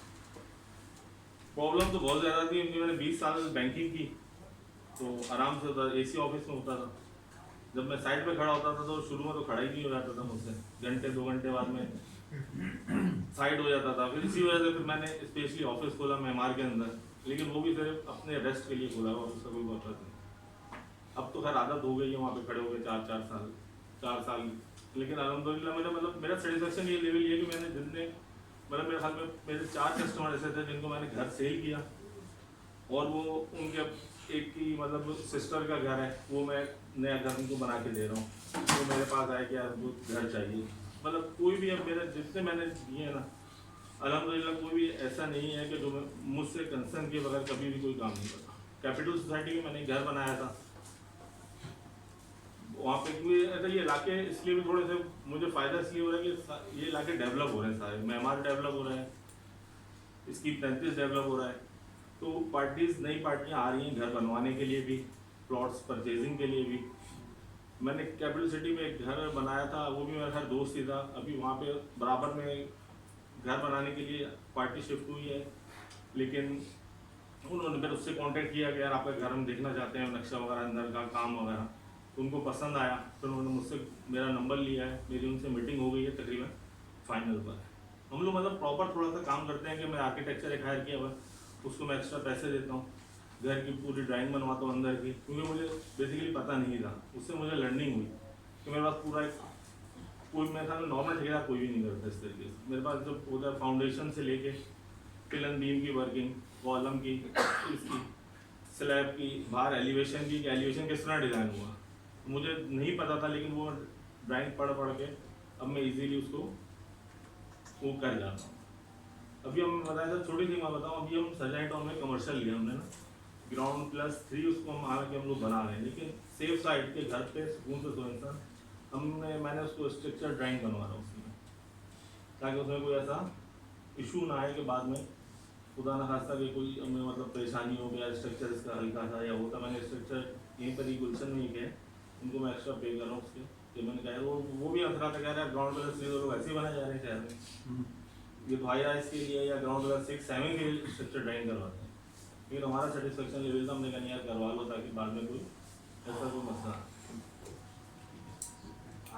प्रॉब्लम तो बहुत ज़्यादा थी क्योंकि मैंने 20 साल बैंकिंग की, तो आराम से होता, एसी ऑफिस में होता था। जब मैं साइड पे खड़ा होता था तो शुरू में तो खड़ा ही नहीं हो जाता था मुझसे, घंटे 2 घंटे बाद में साइड हो जाता था। फिर इसी वजह से फिर मैंने स्पेशली ऑफिस खोला मेमार के अंदर, लेकिन वो भी सिर्फ अपने रेस्ट के लिए खोला हुआ, उसका कोई पर्पज नहीं। अब तो खैर आदत हो गई है वहाँ पे खड़े हो गए 4 साल। लेकिन अल्हम्दुलिल्लाह मतलब मेरा सेटिस्फेक्शन ये लेवल ये कि मैंने जितने मतलब मेरे ख्याल में मेरे 4 कस्टमर ऐसे थे जिनको मैंने घर सेल किया, और वो उनके एक की मतलब सिस्टर का घर है, वो मैं नया घर उनको बना के दे रहा हूँ, तो मेरे पास आया कि यार वो घर चाहिए। मतलब कोई भी अब मेरे जितने मैंने दिए हैं ना अल्हम्दुलिल्लाह कोई भी ऐसा नहीं है कि जो मुझसे कंसर्न के बगैर कभी भी कोई काम नहीं करता। कैपिटल सोसाइटी में मैंने घर बनाया था वहाँ पे, क्योंकि ये इलाके इसलिए भी थोड़े से मुझे फ़ायदा इसलिए हो रहा है कि ये इलाके डेवलप हो रहे हैं सारे, मेहमान डेवलप हो रहे हैं, इसकी 35 डेवलप हो रहा है, तो पार्टीज़ नई पार्टियाँ आ रही हैं घर बनवाने के लिए भी, प्लॉट्स परचेजिंग के लिए भी। मैंने कैपिटल सिटी में एक घर बनाया था, वो भी मेरा घर दोस्त ही था, अभी वहाँ पे बराबर में घर बनाने के लिए पार्टी शिफ्ट हुई है, लेकिन उन्होंने फिर उससे कांटेक्ट किया कि यार आपका घर हम देखना चाहते हैं, नक्शा वगैरह अंदर का काम वगैरह, तो उनको पसंद आया। फिर उन्होंने मुझसे मेरा नंबर लिया है, मेरी उनसे मीटिंग हो गई है, तकरीबन फाइनल पर है। हम लोग मतलब प्रॉपर थोड़ा सा काम करते हैं कि मैं आर्किटेक्चर एक हायर किया हुआ, उसको मैं एक्स्ट्रा पैसे देता हूँ, घर की पूरी ड्राइंग बनवाता हूँ अंदर की, क्योंकि मुझे बेसिकली पता नहीं था, उससे मुझे लर्निंग हुई कि मेरे पास पूरा एक कोई मेरे ख्याल में नॉर्मल ठेकेदार कोई भी नहीं करता इस तरीके से। मेरे पास जब उधर फाउंडेशन से लेके पिलन बीम की वर्किंग, कॉलम की, इसकी स्लैब की, बाहर एलिवेशन की, एलिवेशन किस तरह डिज़ाइन हुआ मुझे नहीं पता था, लेकिन वो ड्राइंग पढ़ के अब मैं इजीली उसको वो कर जाता हूँ। अभी हम बताया था छोटी सी मैं बताऊँ, अभी हम सरजाई टाउन में कमर्शियल लिया हमने ना, ग्राउंड +3 उसको हम हालांकि हम लोग बना रहे हैं, लेकिन सेफ साइड के घर पे सुकून से सो इंसान, मैंने उसको स्ट्रक्चर ड्राइंग बनवा रहा हूँ उसमें, ताकि उसमें कोई ऐसा इशू ना आए कि बाद में खुदा न खास्ता कि कोई हमें मतलब परेशानी हो गया, स्ट्रक्चर इसका हल्का सा या होता। मैंने स्ट्रक्चर यहीं पर ही गुलशन में ही किया, उनको मैं एक्स्ट्रा पे कर रहा हूँ उसके, कि मैंने कहा वो भी हंस रहा था, कह रहा है ग्राउंड +3 लोग ऐसे ही बनाए जा रहे हैं शहर में, ये तो हाई राइज के लिए या ग्राउंड +6-7 के लिए स्ट्रक्चर ड्राइंग करवाते हैं, लेकिन हमारा सेटिस्फेक्शन लेवल था, हमने कहा यार करवा लो ताकि बाद में कोई ऐसा कोई मसला।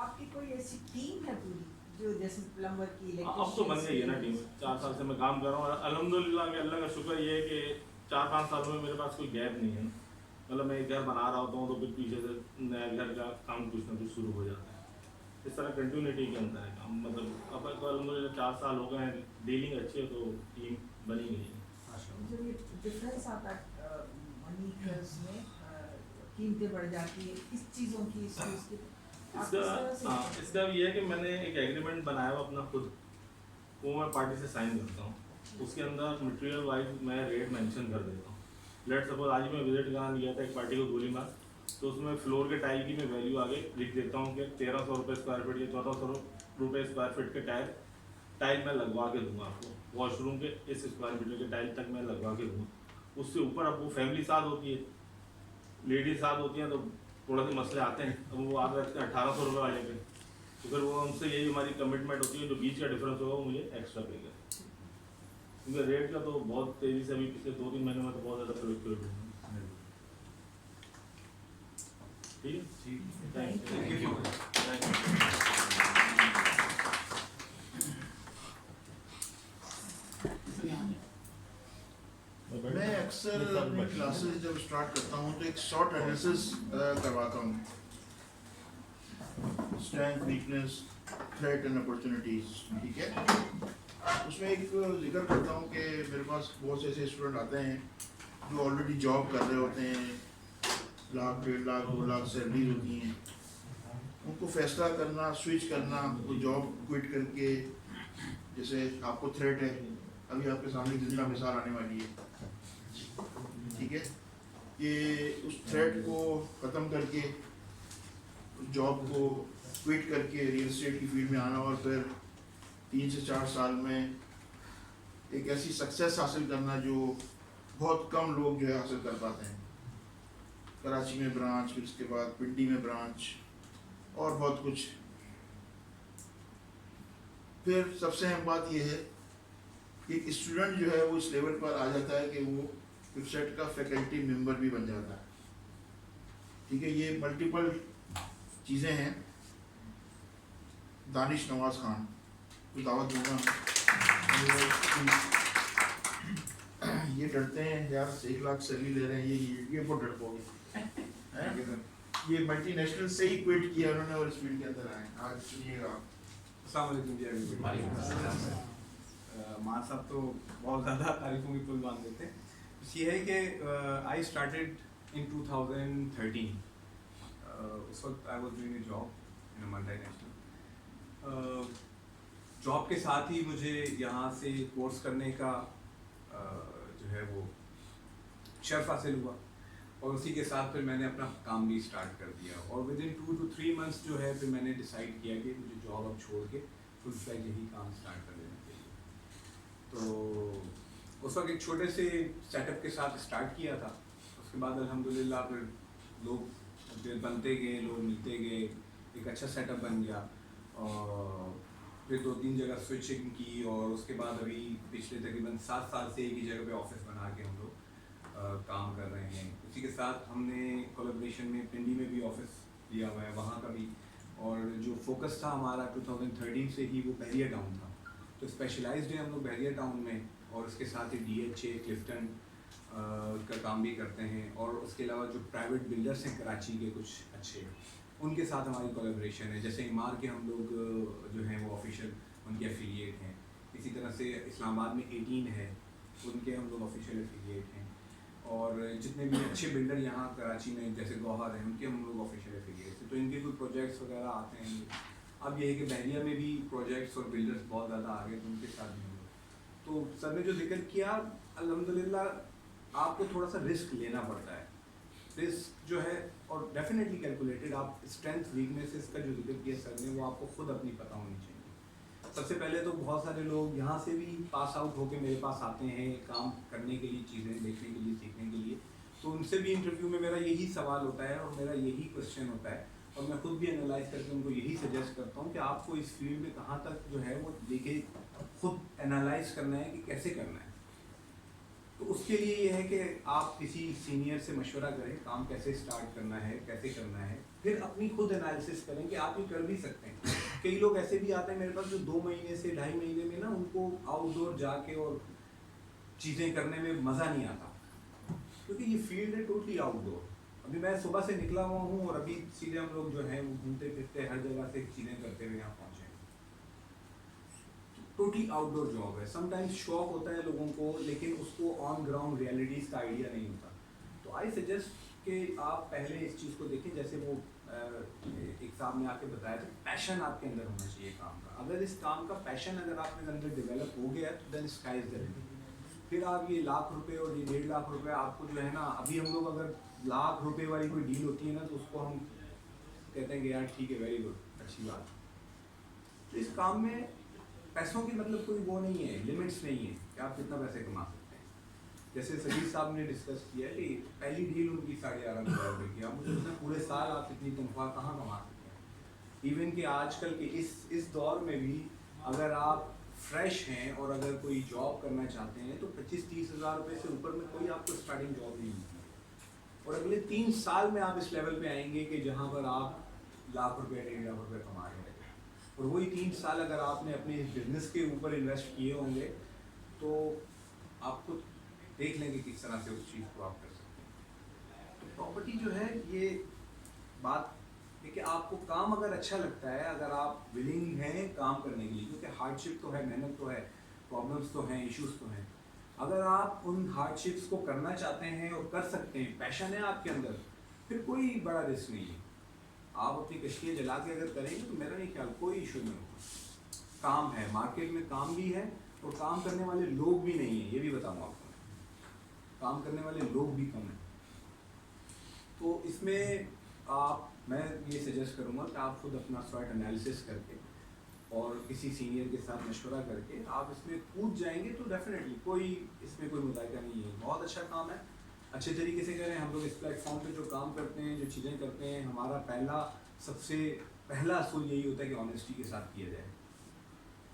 आपकी कोई ऐसी टीम है पूरी जो जैसे प्लम्बर की अब तो बन गई है ना टीम, 4 साल से मैं काम कर रहा हूँ अल्हम्दुलिल्लाह। अल्लाह का शुक्र ये है कि 4-5 सालों में मेरे पास कोई गैप नहीं है, मतलब मैं एक घर बना रहा होता हूँ तो फिर पीछे से नया घर का काम कुछ ना कुछ शुरू हो जाता है। इस तरह कंटिन्यूटी के अंदर है काम, मतलब अब तो अलहमदुलिल्लाह 4 साल हो गए हैं, डीलिंग अच्छी है तो टीम बनी गई है। जो ये डिफरेंस आता है मनी में, कीमतें बढ़ जाती है इस चीज़ों की, इस चीज़ की, आप किस तरह से इसका ये है कि मैंने एक एग्रीमेंट बनाया हुआ अपना खुद, वो मैं पार्टी से साइन करता हूँ, उसके अंदर मटेरियल वाइज मैं रेट मेंशन कर देता हूँ। लेट सपोज आज मैं विजिट कराने गया था एक पार्टी को गोली मार, तो उसमें फ्लोर के टाइल की मैं वैल्यू आगे लिख देता हूँ कि 1300 रुपये स्क्वायर फीट या 1400 रुपये स्क्वायर फीट के टाइल मैं लगवा के दूंगा आपको, वॉशरूम के इस स्क्वायर फीट के टाइल तक मैं लगवा के दूंगा। उससे ऊपर अब वो फैमिली साथ होती है, लेडीज साथ होती हैं, तो थोड़ा से मसले आते हैं, अब वो आगे रखते हैं 1800 रुपये वाले पे, तो फिर वो उनसे यही हमारी कमिटमेंट होती है, जो बीच का डिफरेंस होगा वो मुझे एक्स्ट्रा पे करें, क्योंकि रेट का तो बहुत तेज़ी से अभी पिछले 2-3 महीने में तो बहुत ज़्यादा प्रोडक्टिविटी है। ठीक है, थैंक यू। मैं अक्सर अपनी क्लासेस जब स्टार्ट करता हूँ तो एक शॉर्ट एनालिसिस करवाता हूँ, strength, weakness, threat and opportunities, ठीक है। उसमें एक जिक्र करता हूँ कि मेरे पास बहुत से ऐसे स्टूडेंट आते हैं जो ऑलरेडी जॉब कर रहे होते हैं, 1 लाख, 1.5 लाख, 2 लाख सैलरीज होती हैं, उनको फैसला करना, स्विच करना, वो जॉब क्विट करके, जैसे आपको थ्रेट है, अभी आपके सामने जिंदा मिसाल आने वाली है, ठीक है, ये उस थ्रेट को ख़त्म करके जॉब को क्विट करके रियल एस्टेट की फील्ड में आना और फिर 3 से 4 साल में एक ऐसी सक्सेस हासिल करना जो बहुत कम लोग जो है हासिल कर पाते हैं। कराची में ब्रांच, फिर उसके बाद पिंडी में ब्रांच और बहुत कुछ। फिर सबसे अहम बात यह है कि एक स्टूडेंट जो है वो इस लेवल पर आ जाता है कि वो वेबसाइट का फैकल्टी मेंबर भी बन जाता है, ठीक है। ये मल्टीपल चीज़ें हैं। दानिश नवाज खान को दावत दूंगा। ये डरते हैं यार, 1 लाख सैलरी ले रहे हैं, ये बहुत डरपोगे। ये मल्टीनेशनल से ही क्विट किया उन्होंने और इस फील्ड के अंदर आए। आज सुनिएगा। मार साहब तो बहुत ज़्यादा तारीफों की पुल बांध देते हैं। बस ये है कि आई स्टार्टेड इन 2013। उस वक्त I was doing a job in a multinational. Job के साथ ही मुझे यहाँ से कोर्स करने का जो है वो शर्फ हासिल हुआ और उसी के साथ फिर मैंने अपना काम भी स्टार्ट कर दिया और विद इन 2 to 3 months जो है फिर मैंने डिसाइड किया कि मुझे जॉब अब छोड़ के फुल फ्लैज यही काम स्टार्ट कर देना चाहिए। तो उस वक्त एक छोटे से सेटअप के साथ स्टार्ट किया था। उसके बाद अल्हम्दुलिल्लाह फिर लोग बनते गए, लोग मिलते गए, एक अच्छा सेटअप बन गया और फिर 2-3 जगह स्विचिंग की और उसके बाद अभी पिछले तकरीबन 7 साल से एक ही जगह पे ऑफिस बना के हम लोग काम कर रहे हैं। इसी के साथ हमने कोलैबोरेशन में पिंडी में भी ऑफिस लिया हुआ है, वहाँ का भी। और जो फोकस था हमारा 2013 से ही वो बहरिया टाउन था, तो स्पेशलाइज्ड है हम लोग बहरिया टाउन में और उसके साथ ही DHA क्लिफ्टन का काम भी करते हैं और उसके अलावा जो प्राइवेट बिल्डर्स हैं कराची के कुछ अच्छे, उनके साथ हमारी कोलैबोरेशन है। जैसे इमार के हम लोग जो हैं वो ऑफिशियल उनके एफिलिएट हैं। इसी तरह से इस्लामाबाद में 18 है, उनके हम लोग ऑफिशियल एफिलिएट हैं। और जितने भी अच्छे बिल्डर यहाँ कराची में जैसे गौहर हैं, उनके हम लोग ऑफिशियल एफिलिएट हैं। तो इनके कोई प्रोजेक्ट्स वगैरह आते हैं। अब ये है कि बहरिया में भी प्रोजेक्ट्स और बिल्डर्स बहुत ज़्यादा आ गए, तो उनके साथ भी हम लोग। तो सर ने जो जिक्र किया, अल्हम्दुलिल्लाह आपको थोड़ा सा रिस्क लेना पड़ता है। रिस्क जो है और डेफिनेटली कैलकुलेटेड। आप स्ट्रेंथ वीकनेसेस का जो जिक्र किया सर ने, वो आपको खुद अपनी पता होनी चाहिए। सबसे पहले तो बहुत सारे लोग यहाँ से भी पास आउट होके मेरे पास आते हैं काम करने के लिए, चीज़ें देखने के लिए, सीखने के लिए। तो उनसे भी इंटरव्यू में मेरा यही सवाल होता है और मेरा यही क्वेश्चन होता है और मैं खुद भी एनालाइज करके उनको यही सजेस्ट करता हूँ कि आपको इस फील्ड में कहाँ तक जो है वो लेके खुद एनालाइज करना है कि कैसे करना है। तो उसके लिए ये है कि आप किसी सीनियर से मशवरा करें, काम कैसे स्टार्ट करना है, कैसे करना है, फिर अपनी खुद एनालिसिस करें कि आप ये कर भी सकते हैं। कई लोग ऐसे भी आते हैं मेरे पास जो 2 महीने से 2.5 महीने में ना उनको आउटडोर जाके और चीज़ें करने में मज़ा नहीं आता, क्योंकि ये फील्ड है टोटली आउटडोर। अभी मैं सुबह से निकला हुआ हूँ और अभी सीधे हम लोग जो हैं वो घूमते फिरते हर जगह से चीज़ें करते हुए यहाँ पहुँचे। टोटली आउटडोर जॉब है। समटाइम्स शौक होता है लोगों को, लेकिन उसको ऑन ग्राउंड रियलिटीज़ का आइडिया नहीं होता। तो आई सजेस्ट कि आप पहले इस चीज़ को देखें, जैसे वो एक साहब ने आके बताया था, पैशन आपके अंदर होना चाहिए काम का। अगर इस काम का पैशन अगर आपके अंदर डेवलप हो गया तो then sky is the limit. फिर आप ये लाख रुपए और ये 1.5 लाख रुपए आपको जो है ना, अभी हम लोग अगर लाख रुपए वाली कोई डील होती है ना तो उसको हम कहते हैं कि यार ठीक है, वेरी गुड, अच्छी बात। तो इस काम में पैसों की मतलब कोई वो नहीं है, लिमिट्स नहीं है कि आप कितना पैसे कमा सकते हैं। जैसे सजीद साहब ने डिस्कस किया कि पहली डील उनकी 11,500 रुपये की, आप मुझे पूरे साल आप इतनी तनख्वाह कहाँ कमा सकते हैं। इवन कि आजकल के इस दौर में भी अगर आप फ्रेश हैं और अगर कोई जॉब करना चाहते हैं तो 25-30 हज़ार रुपये से ऊपर में कोई आपको स्टार्टिंग जॉब नहीं मिलती है। और अगले 3 साल में आप इस लेवल पे आएंगे कि जहाँ पर आप लाख रुपये 1.5 लाख रुपये कमा रहे हैं। और वही 3 साल अगर आपने अपने बिजनेस के ऊपर इन्वेस्ट किए होंगे तो आपको देख लेंगे किस तरह से उस चीज़ को आप कर सकते हैं। तो प्रॉपर्टी जो है ये बात है कि आपको काम अगर अच्छा लगता है, अगर आप विलिंग हैं काम करने के लिए, क्योंकि हार्डशिप तो है, मेहनत तो है, प्रॉब्लम्स तो हैं, इश्यूज तो हैं। अगर आप उन हार्डशिप्स को करना चाहते हैं और कर सकते हैं, पैशन है आपके अंदर, फिर कोई बड़ा रिस्क नहीं है। आप अपनी कश्तियाँ जला के अगर करेंगे तो मेरा नहीं ख्याल कोई इशू नहीं होगा। काम है, मार्केट में काम भी है और काम करने वाले लोग भी नहीं हैं, ये भी बताऊँगा आपको। काम करने वाले लोग भी कम हैं। तो इसमें मैं ये सजेस्ट करूँगा कि आप खुद अपना स्वॉट एनालिसिस करके और किसी सीनियर के साथ मशवरा करके आप इसमें कूद जाएंगे तो डेफिनेटली कोई इसमें कोई मुद्दा नहीं है। बहुत अच्छा काम है, अच्छे तरीके से करें। हम लोग इस प्लेटफॉर्म पे जो काम करते हैं, जो चीज़ें करते हैं, हमारा सबसे पहला असूल यही होता है कि ऑनेस्टी के साथ किया जाए।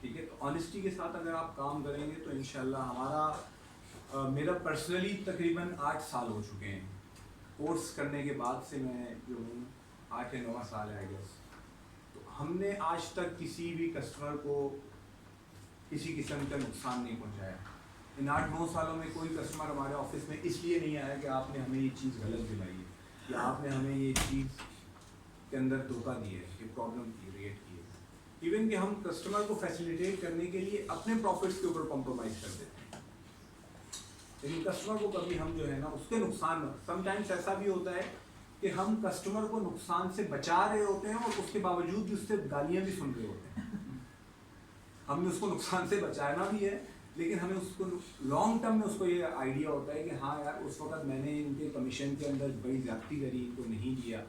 ठीक है, तो ऑनेस्टी के साथ अगर आप काम करेंगे तो इंशाल्लाह मेरा पर्सनली तकरीबन 8 साल हो चुके हैं कोर्स करने के बाद से। मैं जो हूँ 8 या 9 साल है आई गेस। तो हमने आज तक किसी भी कस्टमर को किसी किस्म का नुकसान नहीं पहुँचाया। इन 8-9 सालों में कोई कस्टमर हमारे ऑफिस में इसलिए नहीं आया कि आपने हमें ये चीज़ गलत दिलाई है या आपने हमें ये चीज़ के अंदर धोखा दिया है, कि प्रॉब्लम क्रिएट की है। इवन कि हम कस्टमर को फैसिलिटेट करने के लिए अपने प्रॉफिट्स के ऊपर कॉम्प्रोमाइज़ कर देते हैं, लेकिन कस्टमर को कभी हम जो है ना उसके नुकसान में, समटाइम्स ऐसा भी होता है कि हम कस्टमर को नुकसान से बचा रहे होते हैं और उसके बावजूद भी उससे गालियाँ भी सुन रहे होते हैं। हमने उसको नुकसान से बचाना भी है, लेकिन हमें उसको लॉन्ग टर्म में उसको ये आइडिया होता है कि हाँ यार उस वक्त मैंने इनके कमीशन के अंदर बड़ी ज़्यादती करी, इनको नहीं दिया,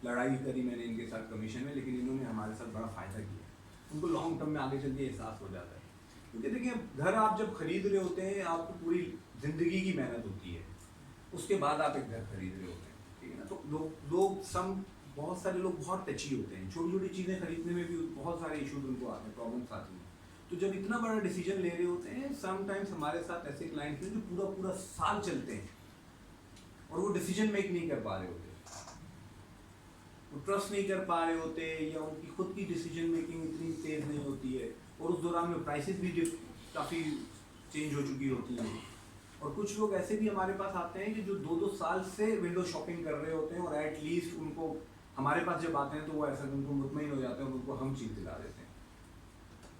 लड़ाई करी मैंने इनके साथ कमीशन में, लेकिन इन्होंने हमारे साथ बड़ा फ़ायदा किया। उनको लॉन्ग टर्म में आगे चल के एहसास हो जाता है। क्योंकि देखिए घर आप जब खरीद रहे होते हैं आपको पूरी ज़िंदगी की मेहनत होती है, उसके बाद आप एक घर खरीद रहे होते हैं, ठीक है ना। तो बहुत सारे लोग बहुत टची होते हैं, छोटी छोटी चीज़ें खरीदने में भी बहुत सारे इशूज उनको आते हैं, प्रॉब्लम्स आती हैं। तो जब इतना बड़ा डिसीजन ले रहे होते हैं, समटाइम्स हमारे साथ ऐसे क्लाइंट्स हैं जो पूरा साल चलते हैं और वो डिसीजन मेक नहीं कर पा रहे होते, वो ट्रस्ट नहीं कर पा रहे होते, या उनकी खुद की डिसीजन मेकिंग इतनी तेज़ नहीं होती है, और उस दौरान में प्राइसेस भी काफ़ी चेंज हो चुकी होती हैं। और कुछ लोग ऐसे भी हमारे पास आते हैं कि जो 2-2 साल से विंडो शॉपिंग कर रहे होते हैं और एटलीस्ट उनको हमारे पास जब आते हैं तो वो ऐसा उनको मुतमईन हो जाते हैं और उनको हम चीज़ दिला देते हैं,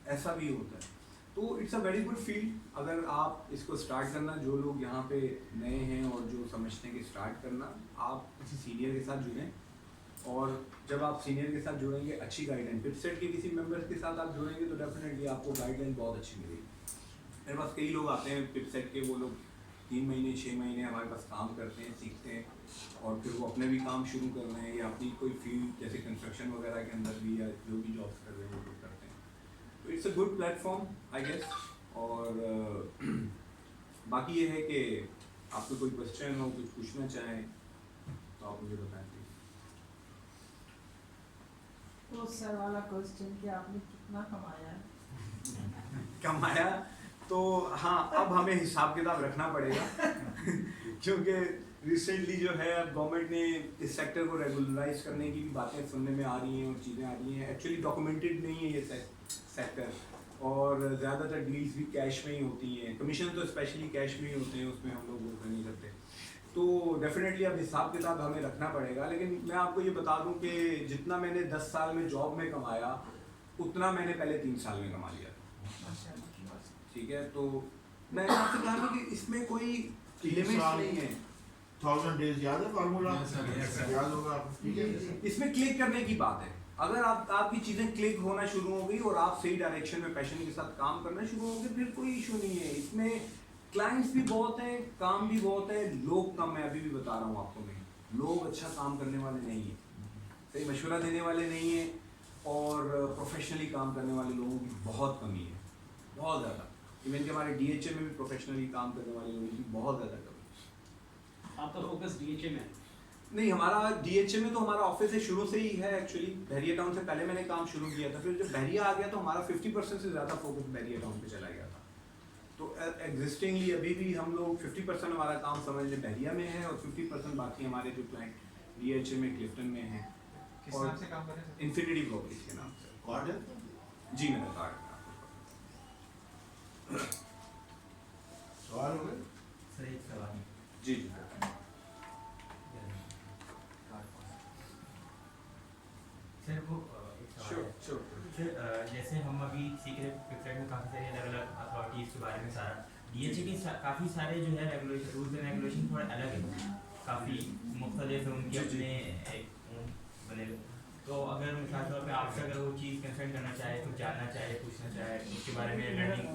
ऐसा भी होता है। तो it's a very good field अगर आप इसको स्टार्ट करना, जो लोग यहाँ पे नए हैं और जो समझते हैं कि स्टार्ट करना, आप किसी सीनियर के साथ जुड़ें, और जब आप सीनियर के साथ जुड़ेंगे अच्छी गाइडलाइन, पिपसेट के किसी मेंबर्स के साथ आप जुड़ेंगे तो डेफिनेटली आपको गाइडलाइन बहुत अच्छी मिलेगी। मेरे पास कई लोग आते हैं पिपसेट के, वो लोग 3 महीने 6 महीने हमारे पास काम करते हैं, सीखते हैं, और फिर वो अपने भी काम शुरू कर रहे हैं या अपनी कोई फील्ड जैसे कंस्ट्रक्शन वगैरह के अंदर भी, या जो भी जॉब्स कर रहे हैं वो लोग करते हैं। तो it's a good platform I guess. और बाकी ये है कि आपको कोई क्वेश्चन हो, कुछ पूछना चाहें तो आप मुझे बताएं प्लीज। तो सर वाला क्वेश्चन कि आपने कितना कमाया है? कमाया तो हाँ, अब हमें हिसाब किताब रखना पड़ेगा क्योंकि रिसेंटली जो है अब गवर्नमेंट ने इस सेक्टर को रेगुलराइज करने की भी बातें सुनने में आ रही हैं और चीज़ें आ रही हैं। एक्चुअली डॉक्यूमेंटेड नहीं है ये सेक्टर, और ज़्यादातर डील्स भी कैश में ही होती हैं, कमीशन तो स्पेशली कैश में ही होते हैं, उसमें हम लोग वो कर नहीं सकते। तो डेफिनेटली अब हिसाब किताब हमें रखना पड़ेगा, लेकिन मैं आपको ये बता दूं कि जितना मैंने 10 साल में जॉब में कमाया उतना मैंने पहले 3 साल में कमा लिया था। ठीक है, तो मैं आपसे कहा कि इसमें कोई लिमिट नहीं है। 1000 डेज याद है फार्मूला? याद होगा आपको, ठीक है। इसमें क्लिक करने की बात है, अगर आपकी चीज़ें क्लिक होना शुरू हो गई और आप सही डायरेक्शन में पैशन के साथ काम करना शुरू हो गए, फिर कोई इशू नहीं है। इसमें क्लाइंट्स भी बहुत हैं, काम भी बहुत है, लोग कम है, अभी भी बता रहा हूँ आपको मैं, लोग अच्छा काम करने वाले नहीं हैं, सही मशवरा देने वाले नहीं हैं, और प्रोफेशनली काम करने वाले लोगों की बहुत कमी है, बहुत ज़्यादा। इवन कि हमारे DHA में भी प्रोफेशनली काम करने वाले लोगों की बहुत ज़्यादा कमी है। आपका फोकस DHA में है? नहीं, हमारा DHA में तो हमारा ऑफिस है शुरू से ही है एक्चुअली। बहरिया टाउन से पहले मैंने काम शुरू किया था, फिर जब बहरिया आ गया तो हमारा 50% से ज़्यादा फोकस बहरिया टाउन पे चला गया था। तो एग्जिस्टिंगली अभी भी हम लोग 50% हमारा काम समझ लें बहरिया में है, और 50% बाकी हमारे जो क्लाइंट DHA में क्लिफ्टन में हैं। किस नाम से काम कर रहे हैं? इन्फिनिटी प्रॉपर्टीज के नाम से। कार्ड है? जी मेरा कार्ड है। सवाल हो गए? सर एक सवाल है। जी जी सर वो एक सवाल श्योर है। श्योर। सर जैसे हम अभी सीख रहे वेबसाइट में काफ़ी सारे अलग अलग अथॉरिटीज़ के बारे में सारा DHA के काफ़ी सारे जो है रेगुलेशन रूल्स एंड रेगुलेशन थोड़े अलग हैं, काफ़ी मुख्तलिफ है उनके जी, जी। अपने एक बने हुए। तो अगर मिसाल तौर पे आपसे अगर वो चीज़ कंसर्न करना चाहे, कुछ जानना चाहे, पूछना चाहे उसके बारे में लर्निंग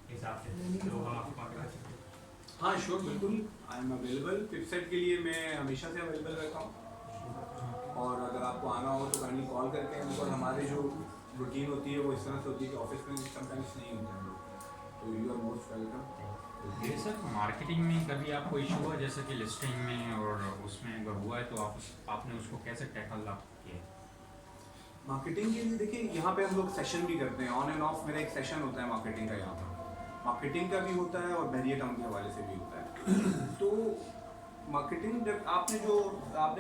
के हिसाब से, तो हम आपको कॉन्टेक्ट कर सकते हैं? हाँ श्योर, बिल्कुल आई एम अवेलेबल। वेबसाइट के लिए मैं हमेशा से अवेलेबल रहता हूँ, और अगर आपको आना हो तो काइंडली कॉल करके, बिकॉज हमारे जो रूटीन होती है वो इस तरह से होती है कि ऑफिस में समटाइम्स नहीं होते हैं लोग, तो यू आर मोस्ट वेलकम। ये सर मार्केटिंग में कभी आपको इशू हुआ, जैसे कि लिस्टिंग में और उसमें अगर हुआ है तो आपने उसको कैसे टैकल किया? मार्केटिंग के लिए देखिए, यहाँ पे हम लोग सेशन भी करते हैं, ऑन एंड ऑफ मेरा एक सेशन होता है मार्केटिंग का, यहाँ पर मार्केटिंग का भी होता है और बहरिया टाउन के हवाले से भी होता है। तो मार्केटिंग जब आपने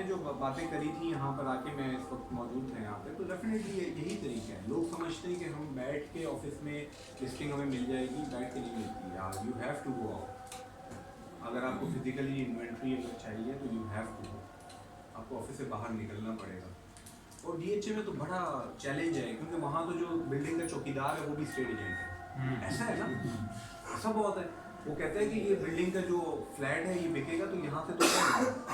जो बातें करी थी यहाँ पर आके, मैं इस वक्त मौजूद था यहाँ पे, तो डेफिनेटली यही तरीका है। लोग समझते हैं कि हम बैठ के ऑफिस में लिस्टिंग हमें मिल जाएगी, बैठ के नहीं मिलती है यार, you have to go out. अगर आपको फिजिकली इन्वेंट्री अगर चाहिए तो यू हैव टू गो, आपको ऑफिस से बाहर निकलना पड़ेगा। और DHA में तो बड़ा चैलेंज है, क्योंकि वहाँ तो जो बिल्डिंग का चौकीदार है वो भी स्टेट एजेंट है, ऐसा है ना, ऐसा बहुत है। वो कहते हैं कि ये बिल्डिंग का जो फ्लैट है ये बिकेगा, तो यहाँ से तो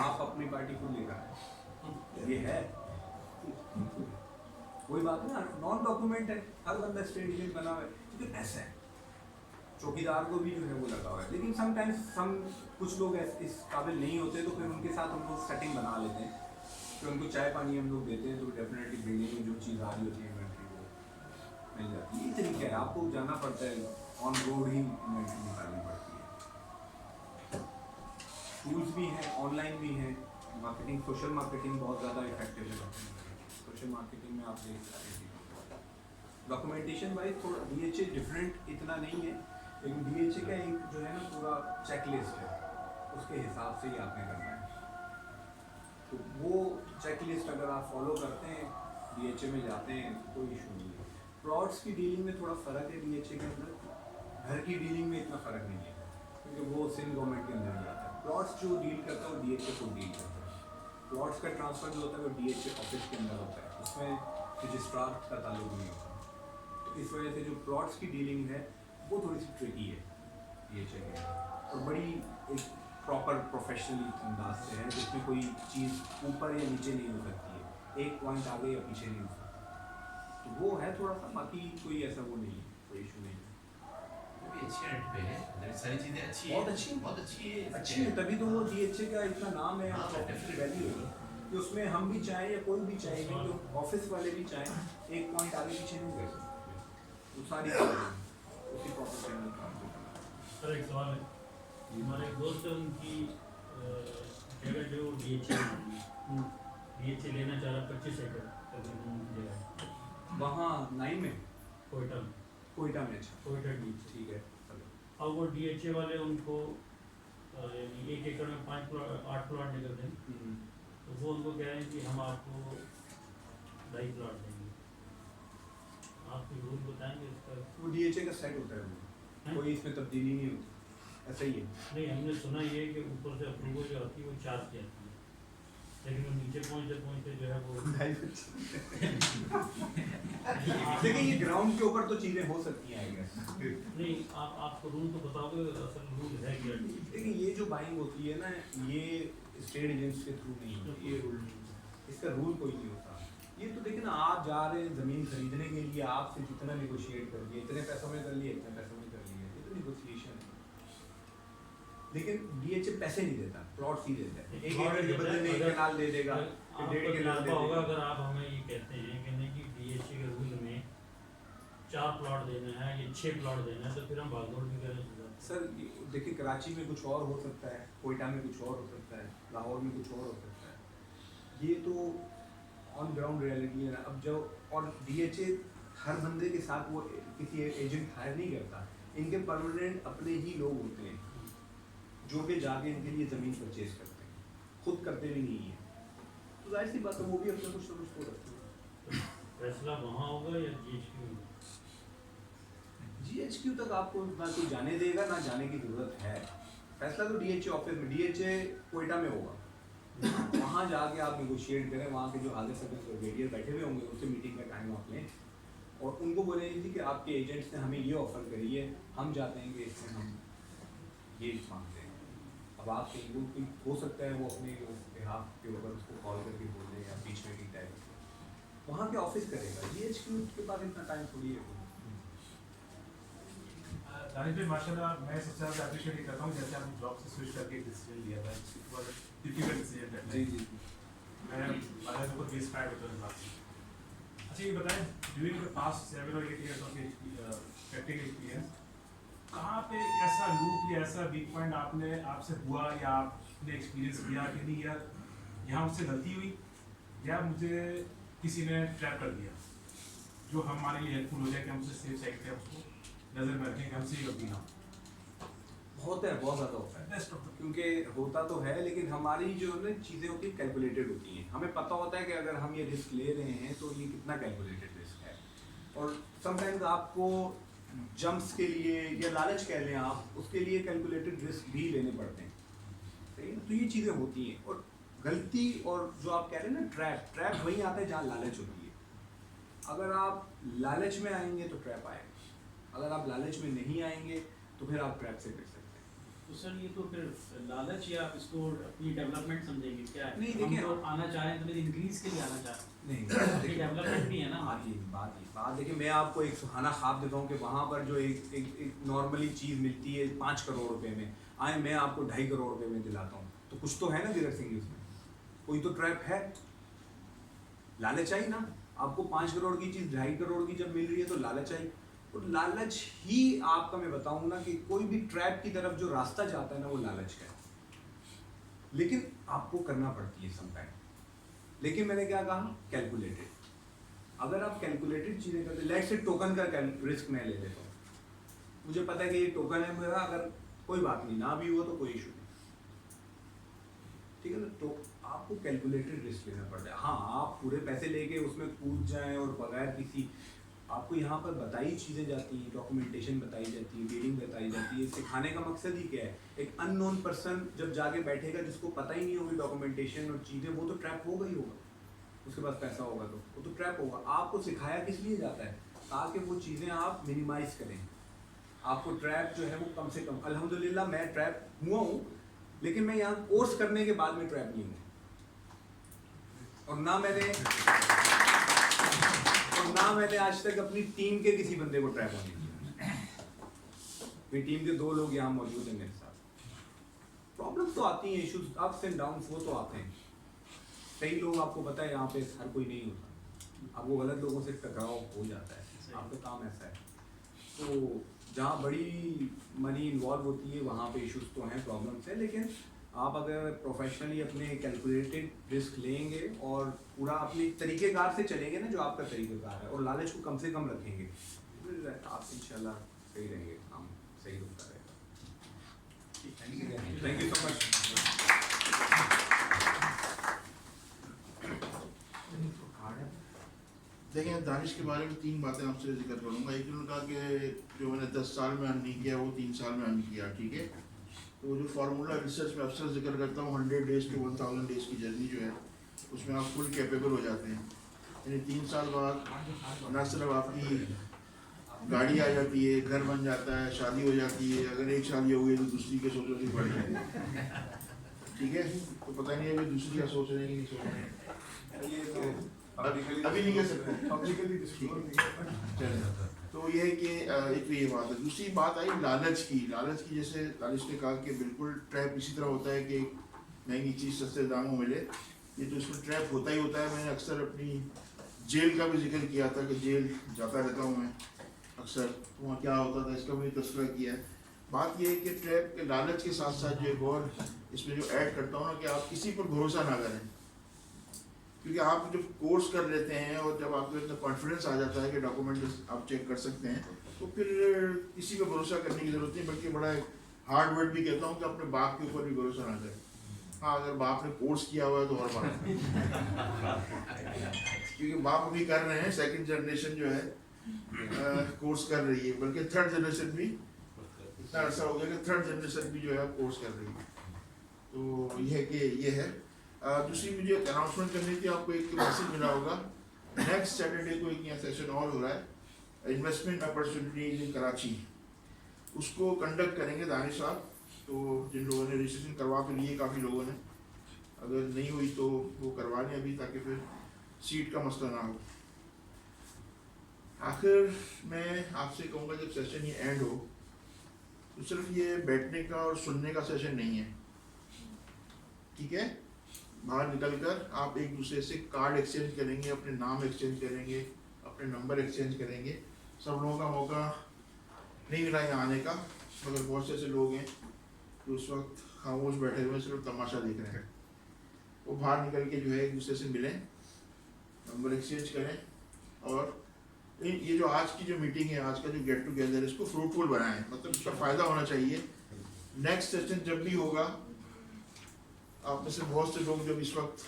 आप अपनी पार्टी को लेकर आए, ये है कोई बात ना, नॉन डॉक्यूमेंट है, हर बंदा स्टेट एजेंट बना हुआ है, लेकिन ऐसा है चौकीदार को भी जो है वो लगा हुआ है। लेकिन समटाइम्स कुछ लोग इस काबिल नहीं होते, तो फिर उनके साथ हम लोग सेटिंग बना लेते हैं, फिर उनको चाय पानी हम लोग देते हैं, तो डेफिनेटली बिल्डिंग में जो चीज़ आ रही होती है इन्वेंट्री वो मिल जाती है। ये तरीका है, आपको जाना पड़ता है, ऑन रोड ही इन्वेंट्री निकालनी पड़ती है। टूल्स भी हैं, ऑनलाइन भी हैं, मार्केटिंग, सोशल मार्केटिंग बहुत ज़्यादा इफेक्टिव है। सोशल मार्केटिंग में आप देख सकते हैं, डॉक्यूमेंटेशन वाइज थोड़ा DHA डिफरेंट इतना नहीं है, लेकिन DHA का एक जो है ना पूरा चेकलिस्ट है, उसके हिसाब से ही आपने करना है। तो वो चेकलिस्ट अगर आप फॉलो करते हैं, DHA में जाते हैं, तो कोई इशू नहीं है। प्लॉट्स की डीलिंग में थोड़ा फ़र्क है DHA के अंदर, घर की डीलिंग में इतना फ़र्क नहीं है, क्योंकि वो सिंध गवर्नमेंट के अंदर जाता है। प्लॉट्स जो डील करता है वो DHA को डील करता है, प्लॉट्स का ट्रांसफ़र जो होता है वो DHA ऑफिस के अंदर होता है, उसमें रजिस्ट्रार का ताल्लुक नहीं होता। तो इस वजह से जो प्लॉट्स की डीलिंग है वो थोड़ी सी ट्रिकी है DHA के, और बड़ी एक प्रॉपर प्रोफेशनली अंदाज से है, जिसमें कोई चीज़ ऊपर या नीचे नहीं हो सकती है, एक पॉइंट आगे या पीछे नहीं हो सकता। तो वो है थोड़ा सा, बाकी कोई ऐसा वो नहीं है, कोई इशू नहीं है। अच्छी रेट पे है, मतलब सारी चीजें अच्छी बहुत है, अच्छी है। बहुत अच्छी है, अच्छी है, तभी तो वो DHA का इतना नाम है, डेफिनेटली वैल्यू है कि उसमें हम भी चाहें या कोई भी चाहे, तो ऑफिस वाले भी चाहें एक पॉइंट आगे पीछे नहीं कर सकते, वो सारी उसी प्रोफेशन में काम करना। सर एक सवाल है, हमारे एक दोस्त है, उनकी जगह जो DHA लेना चाह रहा 25 एकड़ तकरीबन उनकी जगह, वहाँ 9 में कोयटा में, कोयटा में। अच्छा कोयटा DHA। ठीक है। अब वो DHA वाले उनको 1 एकड़ में 8 प्लॉट निकल दें, तो वो उनको कह रहे हैं कि हम आपको 2.5 प्लॉट देंगे, आप आप कोई रूल बताएंगे इसका? वो DHA का सेट होता है वो, हैं? कोई इसमें तब्दीली नहीं होती, ऐसा ही है। नहीं, हमने सुना ये कि ऊपर से अप्रूवल जो होती है वो चार्ज की जाती है, लेकिन वो नीचे पहुँचते जो है वो देखिए ये ग्राउंड के ऊपर तो चीज़ें हो सकती हैं आई गेस। नहीं, आपको रूल तो बताओगे असल रूल है क्या? देखिए ये जो बाइंग होती है ना, ये स्टेट एजेंट्स के थ्रू नहीं होती, ये रूल इसका रूल कोई नहीं होता। ये तो देखिए ना, आप जा रहे हैं ज़मीन खरीदने के लिए, आपसे जितना निगोशिएट कर लिए, इतने पैसों में कर लिए, इतने पैसों में कर लिए, ये तो निगोशिएशन है। लेकिन DHA पैसे नहीं देता, प्लॉट्स ही देता है। एक एकड़ के बदले में 1 कनाल दे देगा, फिर 1.5 कनाल दे होगा। देगा। अगर आप हमें ये कहते हैं कि नहीं कि DHA के रूल में 4 प्लॉट देने हैं या 6 प्लॉट देने हैं, तो फिर हम भागदौड़ भी करें। सर देखिए कराची में कुछ और हो सकता है, कोयटा में कुछ और हो सकता है, लाहौर में कुछ और हो सकता है, ये तो ऑन ग्राउंड रियलिटी है ना। अब जो और DHA हर बंदे के साथ वो किसी एजेंट हायर नहीं करता, इनके परमानेंट अपने ही लोग होते हैं जो कि जाके इनके लिए ज़मीन परचेज करते हैं, खुद करते भी नहीं है, तो जाहिर सी बात है वो भी अपना कुछ ना कुछ तो रखते हैं। फैसला वहाँ होगा या GHQ में? GHQ तक आपको ना कोई जाने देगा ना जाने की ज़रूरत है। फैसला तो DHA ऑफिस में, DHA कोयटा में होगा, वहाँ जाके आप नेगोशिएट करें, वहाँ के जो हाजिर सब ब्रिगेडियर बैठे हुए होंगे उनसे मीटिंग का टाइम आप लें और उनको बोलेंगे कि आपके एजेंट्स ने हमें ये ऑफ़र करी है, हम चाहते हैं कि इसमें हम ये मांगते हैं। अब आप कहीं वो कोई हो सकता है वो अपने बिहाफ के ऊपर उसको कॉल करके बोल दें या बीच में मीटिंग टाइम वहाँ के ऑफिस करेगा। GHQ के पास इतना टाइम थोड़ी है। दानिश भाई माशाल्लाह, मैं सबसे ज़्यादा अप्रिशिएट करता हूँ जैसे आपने जॉब से स्विच करके डिसीजन लिया था, डिफिकल्ट डिसीजन था। जी जी मैं अगर को इंस्पायर्ड होता हूँ इस बात से। अच्छा ये बताएं, during the past 7 or 8 years of practical experience, कहाँ पे ऐसा लूप या ऐसा वीक पॉइंट आपसे हुआ या आपने एक्सपीरियंस किया कि नहीं यार यहाँ मुझसे गलती हुई या मुझे किसी ने ट्रैप कर दिया, जो हमारे लिए हेल्पफुल हो जाए कि हम उससे सेफ साइड पे उसको नज़र में रखें कि हमसे ही गलती ना हो? होता है, बहुत ज़्यादा होता है, क्योंकि होता तो है लेकिन हमारी जो है चीज़ें होती हैं कैलकुलेटेड होती हैं। हमें पता होता है कि अगर हम ये रिस्क ले रहे हैं तो ये कितना कैलकुलेटेड रिस्क है, और समटाइम्स आपको जंप्स के लिए या लालच कह लें आप, उसके लिए कैलकुलेटेड रिस्क भी लेने पड़ते हैं, सही है। तो ये चीज़ें होती हैं, और गलती और जो आप कह रहे हैं ना ट्रैप वहीं आता है जहाँ लालच होती है। अगर आप लालच में आएंगे तो ट्रैप आएगा, अगर आप लालच में नहीं आएंगे तो फिर आप ट्रैप से बच सकते हैं। तो सर ये तो फिर लालच या आप इसको अपनी डेवलपमेंट समझेंगे क्या है? नहीं, हम देखिए, तो आना चाह रहे हैं तो इंक्रीज के लिए आना चाह रहे हैं, नहीं डेवलपमेंट भी है ना। बात देखिए, मैं आपको एक सुहाना ख्वाब देता हूँ कि वहाँ पर जो एक नॉर्मली चीज़ मिलती है 5 करोड़ रुपए में, आए मैं आपको 2.5 करोड़ रुपए में दिलाता हूँ, तो कुछ तो है ना धीरज सिंह उसमें, कोई तो ट्रैप है, लालच आई ना। आपको 5 करोड़ की चीज़ 2.5 करोड़ की जब मिल रही है तो लालच आई, और लालच ही आपका, मैं बताऊँ ना कि कोई भी ट्रैप की तरफ जो रास्ता जाता है ना वो लालच का है, लेकिन आपको करना पड़ती है समटाइम। लेकिन मैंने क्या कहा, कैलकुलेटेड। अगर आप कैलकुलेटेड चीज़ें करते, लेट से टोकन का रिस्क मैं ले लेता हूँ, मुझे पता है कि ये टोकन है मेरा, अगर कोई बात नहीं ना भी हुआ तो कोई इशू नहीं, ठीक है ना। तो आपको कैलकुलेटेड रिस्क लेना पड़ता है। हाँ, आप पूरे पैसे लेके उसमें कूद जाएं और बगैर किसी, आपको यहाँ पर बताई चीज़ें जाती हैं, डॉक्यूमेंटेशन बताई जाती है, डीलिंग बताई जाती है। सिखाने का मकसद ही क्या है, एक अननोन पर्सन जब जाके बैठेगा जिसको पता ही नहीं होगी डॉक्यूमेंटेशन और चीज़ें, वो तो ट्रैप होगा ही होगा, उसके पास पैसा होगा तो वो तो ट्रैप होगा। आपको सिखाया किस लिए जाता है, ताकि वो चीज़ें आप मिनिमाइज़ करें, आपको ट्रैप जो है वो कम से कम। अल्हम्दुलिल्लाह मैं ट्रैप हुआ हूँ, लेकिन मैं यहाँ कोर्स करने के बाद में ट्रैप नहीं हूँ, और ना मैंने आज तक अपनी टीम के किसी बंदे को ट्रैप होने दिया। मेरी टीम के 2 लोग यहाँ मौजूद हैं मेरे साथ। प्रॉब्लम्स तो आती हैं, इश्यूज अप्स एंड डाउन्स वो तो आते हैं, कई लोग आपको पता है यहाँ पे हर कोई नहीं होता, आपको गलत लोगों से टकराव हो जाता है, आपका काम ऐसा है। तो जहाँ बड़ी मनी इन्वॉल्व होती है वहाँ पे इश्यूज तो हैं, प्रॉब्लम्स हैं, लेकिन आप अगर प्रोफेशनली अपने कैलकुलेटेड रिस्क लेंगे और पूरा अपने तरीक़ेकार से चलेंगे ना, जो आपका तरीक़ेकार है, और लालच को कम से कम रखेंगे, आप इंशाल्लाह सही रहेंगे, काम सही होता रहेगा। Thank you so much. देखिए दानिश के बारे में 3 बातें आपसे जिक्र करूँगा। एक उन्होंने कहा कि जो मैंने 10 साल में अर्न नहीं किया वो 3 साल में अर्न किया, ठीक है। तो जो फार्मूला रिसर्च में अक्सर जिक्र करता हूँ 100 डेज टू 1000 डेज की जर्नी जो है उसमें आप फुल कैपेबल हो जाते हैं। यानी 3 साल बाद न सिर्फ आपकी गाड़ी आ जाती है, घर बन जाता है, शादी हो जाती है, अगर एक शादी हो गई तो दूसरी के सोचने की बढ़ जाएगी, ठीक है। तो पता नहीं अभी दूसरी का सोच रहे हैं कि नहीं सोच रहे हैं, ये तो अभी नहीं कह सकते पब्लिकली। चलिए, तो ये है कि एक तो ये बात है। दूसरी बात आई लालच की। जैसे दानिश ने कहा कि बिल्कुल ट्रैप इसी तरह होता है कि महंगी चीज़ सस्ते दामों में मिले, ये तो इसमें ट्रैप होता ही होता है। मैंने अक्सर अपनी जेल का भी जिक्र किया था कि जेल जाता रहता हूँ मैं अक्सर, तो वहाँ क्या होता था इसका भी तस्करा किया है। बात ये है कि ट्रैप के लालच के साथ साथ जो एक और इसमें जो ऐड करता हूँ ना कि आप किसी पर भरोसा ना करें, क्योंकि आप जब कोर्स कर लेते हैं और जब आपको इतना कॉन्फिडेंस आ जाता है कि डॉक्यूमेंट आप चेक कर सकते हैं, तो फिर किसी पर भरोसा करने की ज़रूरत नहीं। बल्कि बड़ा हार्ड वर्ड भी कहता हूँ कि अपने बाप के ऊपर भी भरोसा ना करें। हाँ, अगर बाप ने कोर्स किया हुआ है तो और बात क्योंकि बाप अभी कर रहे हैं, सेकंड जनरेशन जो है कोर्स कर रही है, बल्कि थर्ड जनरेशन भी इतना अर्सा हो गया कि थर्ड जनरेशन भी जो है कोर्स कर रही है। तो यह है कि ये है। दूसरी मुझे एक अनाउंसमेंट करनी थी, आपको एक मैसेज मिला होगा, नेक्स्ट सैटरडे को एक यहाँ सेशन और हो रहा है इन्वेस्टमेंट अपॉर्चुनिटीज इन कराची, उसको कंडक्ट करेंगे दानिश साहब। तो जिन लोगों ने रजिस्ट्रेशन करवा तो लिए काफ़ी लोगों ने, अगर नहीं हुई तो वो करवा लें अभी, ताकि फिर सीट का मसला ना हो। आखिर मैं आपसे कहूँगा जब सेशन ये एंड हो तो सिर्फ ये बैठने का और सुनने का सेशन नहीं है, ठीक है। बाहर निकलकर आप एक दूसरे से कार्ड एक्सचेंज करेंगे, अपने नाम एक्सचेंज करेंगे, अपने नंबर एक्सचेंज करेंगे। सब लोगों का मौका नहीं मिला यहाँ आने का, मगर बहुत से ऐसे लोग हैं जो उस वक्त खामोश बैठे हुए सिर्फ तमाशा देख रहे हैं। वो बाहर निकल के जो है एक दूसरे से मिलें, नंबर एक्सचेंज करें, और ये जो आज की जो मीटिंग है, आज का जो गेट टुगेदर, इसको फ्रूटफुल बनाएं, मतलब इसका फ़ायदा होना चाहिए। नेक्स्ट सेशन जब भी होगा, आप में से बहुत से लोग जब इस वक्त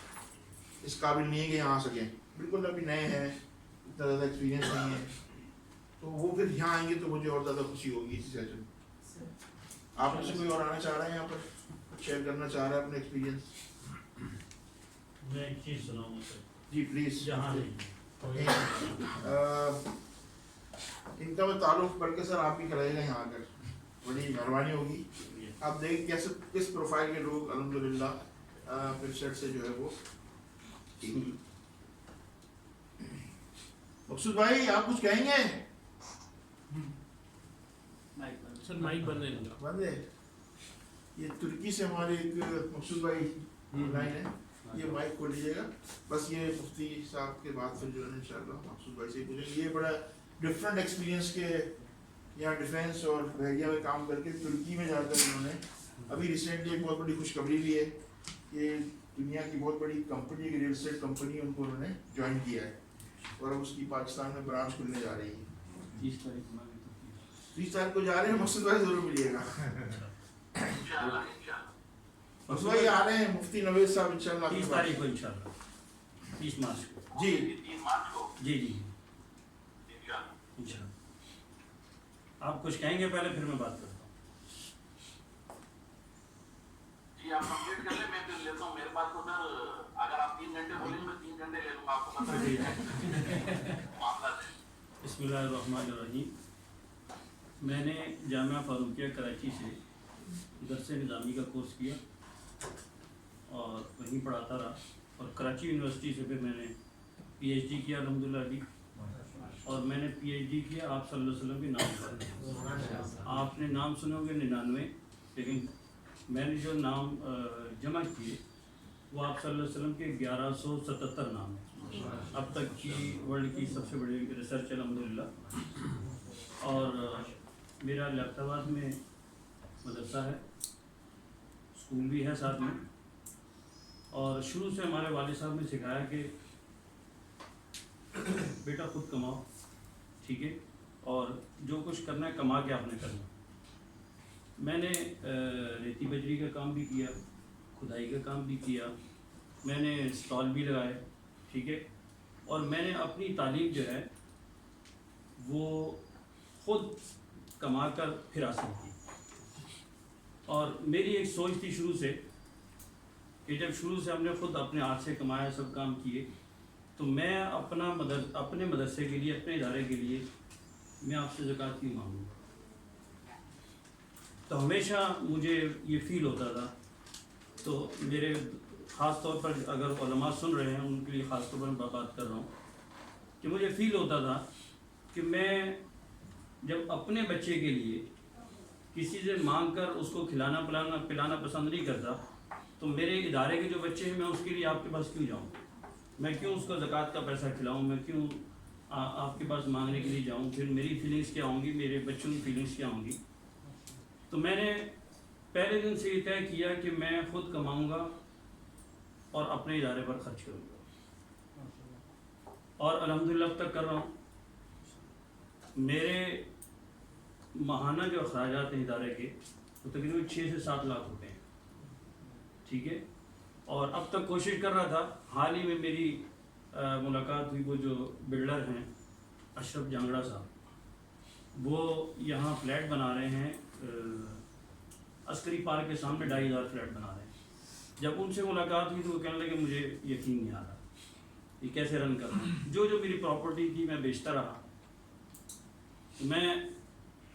इस काबिल नहीं है कि यहाँ आ सकें, बिल्कुल अभी नए हैं, इतना ज़्यादा एक्सपीरियंस नहीं है, तो वो फिर यहाँ आएंगे तो मुझे और ज़्यादा खुशी होगी इसी सेशन। आप में से कोई और आना चाह रहा है यहाँ पर, कुछ शेयर करना चाह रहा है अपना एक्सपीरियंस? मैं एक चीज़ सुनाऊंगा सर। Ji please. जहाँ इनका मैं ताल्लुक बल्कि सर आप ही कराइएगा यहाँ आकर, बड़ी मेहरबानी होगी। आप देख कैसे किस प्रोफाइल के लोग अल्हम्दुलिल्लाह फिर सेट से जो है वो। मकसूद भाई आप कुछ कहेंगे? सर माइक बंद है इनका। बंद है। ये तुर्की से हमारे एक मकसूद भाई लाइन है, ये माइक खोल लीजिएगा बस। ये मुफ्ती साहब के बाद फिर जो है इंशाल्लाह मकसूद भाई से पूछेंगे। ये बड़ा डिफरेंट एक्सपीरियंस के यहाँ डिफेंस और बहरिया में काम करके तुर्की में जाकर इन्होंने अभी रिसेंटली एक बहुत बड़ी खुशखबरी भी है कि दुनिया की बहुत बड़ी कंपनी, एक रियल एस्टेट कंपनी, उनको उन्होंने ज्वाइन किया है और अब उसकी पाकिस्तान में ब्रांच खुलने जा रही है। 30 तारीख को जा रहे हैं, मकसूद भाई जरूर मिलिएगा। मकसूद भाई आ रहे हैं, मुफ्ती नवेद साहब इंशाल्लाह 30 तारीख को इंशाल्लाह, 30 मार्च को। जी जी जी इंशाल्लाह। आप कुछ कहेंगे पहले, फिर मैं बात करता हूँ। जी आप कंप्लीट कर लें, मैं फिर लेता हूँ। मेरे पास तो सर अगर आप 3 घंटे बोलेंगे मैं 3 घंटे ले लूँगा, आपको पता है मामला है। बिस्मिल्लाहिर्रहमानिर्रहीम। मैंने जामिया फारूकिया कराची से दरस निज़ामी का कोर्स किया और वहीं पढ़ाता रहा, और कराची यूनिवर्सिटी से फिर मैंने PhD किया अल्हम्दुलिल्लाह अभी, और मैंने PhD किया आप सल्लल्लाहु अलैहि वसल्लम के नाम पर। आपने नाम सुने होंगे 99, लेकिन मैंने जो नाम जमा किए वो आप सल्लल्लाहु अलैहि वसल्लम के 1177 नाम हैं। अब तक की वर्ल्ड की सबसे बड़ी रिसर्च अल्हम्दुलिल्लाह। और मेरा लियाकताबाद में मदरसा है, स्कूल भी है साथ में, और शुरू से हमारे वालिद साहब ने सिखाया कि बेटा खुद कमाओ, ठीक है, और जो कुछ करना है कमा के आपने करना। मैंने रेती बजरी का काम भी किया, खुदाई का काम भी किया, मैंने स्टॉल भी लगाए, ठीक है, और मैंने अपनी तालीम जो है वो ख़ुद कमा कर फिर हासिल की। और मेरी एक सोच थी शुरू से कि जब शुरू से हमने ख़ुद अपने हाथ से कमाया, सब काम किए, तो मैं अपने मदरसे के लिए, अपने इदारे के लिए मैं आपसे ज़कात क्यों मांगूँगा। तो हमेशा मुझे ये फ़ील होता था। तो मेरे ख़ास तौर पर अगर उलमा सुन रहे हैं उनके लिए ख़ास तौर पर मैं बात कर रहा हूँ कि मुझे फ़ील होता था कि मैं जब अपने बच्चे के लिए किसी से मांग कर उसको पिलाना पसंद नहीं करता, तो मेरे इदारे के जो बच्चे हैं मैं उसके लिए आपके पास क्यों जाऊँ, मैं क्यों उसको ज़कात का पैसा खिलाऊँ, मैं क्यों आपके पास मांगने के लिए जाऊँ, फिर मेरी फीलिंग्स क्या होंगी, मेरे बच्चों की फीलिंग्स क्या होंगी। तो मैंने पहले दिन से ये तय किया कि मैं ख़ुद कमाऊँगा और अपने इदारे पर ख़र्च करूँगा, और अल्हम्दुलिल्लाह अब तक कर रहा हूँ। मेरे माहाना जो अखराजात हैं इदारे के वो तकरीबन 6 से 7 लाख रुपए हैं, ठीक है। और अब तक कोशिश कर रहा था, हाल ही में मेरी मुलाकात हुई, वो जो बिल्डर हैं अशरफ जांगड़ा साहब, वो यहाँ फ्लैट बना रहे हैं अस्करी पार्क के सामने 2,500 फ्लैट बना रहे हैं। जब उनसे मुलाकात हुई तो वो कहने लगे मुझे यकीन नहीं आ रहा ये कैसे रन कर रहा हूँ। जो मेरी प्रॉपर्टी थी मैं बेचता रहा। मैं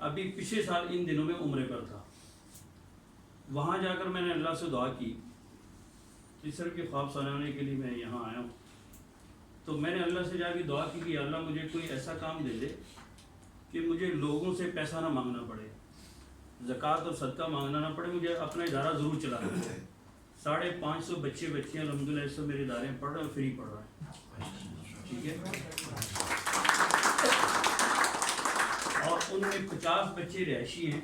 अभी पिछले साल इन दिनों में उम्रे पर था, वहाँ जाकर मैंने अल्लाह से दुआ की, तीसरे के ख्वाब सराहने के लिए मैं यहाँ आया हूँ। तो मैंने अल्लाह से जाके दुआ की कि अल्लाह मुझे कोई ऐसा काम दे दे कि मुझे लोगों से पैसा ना मांगना पड़े, ज़कात और सदका मांगना ना पड़े, मुझे अपना इदारा ज़रूर चलाना पड़े। 550 बच्चे अल्हम्दुलिल्लाह इस समय मेरे इदारे में पढ़ रहे हैं, फ्री पढ़ रहे हैं, ठीक है। और उनमें 50 बच्चे रिहायशी हैं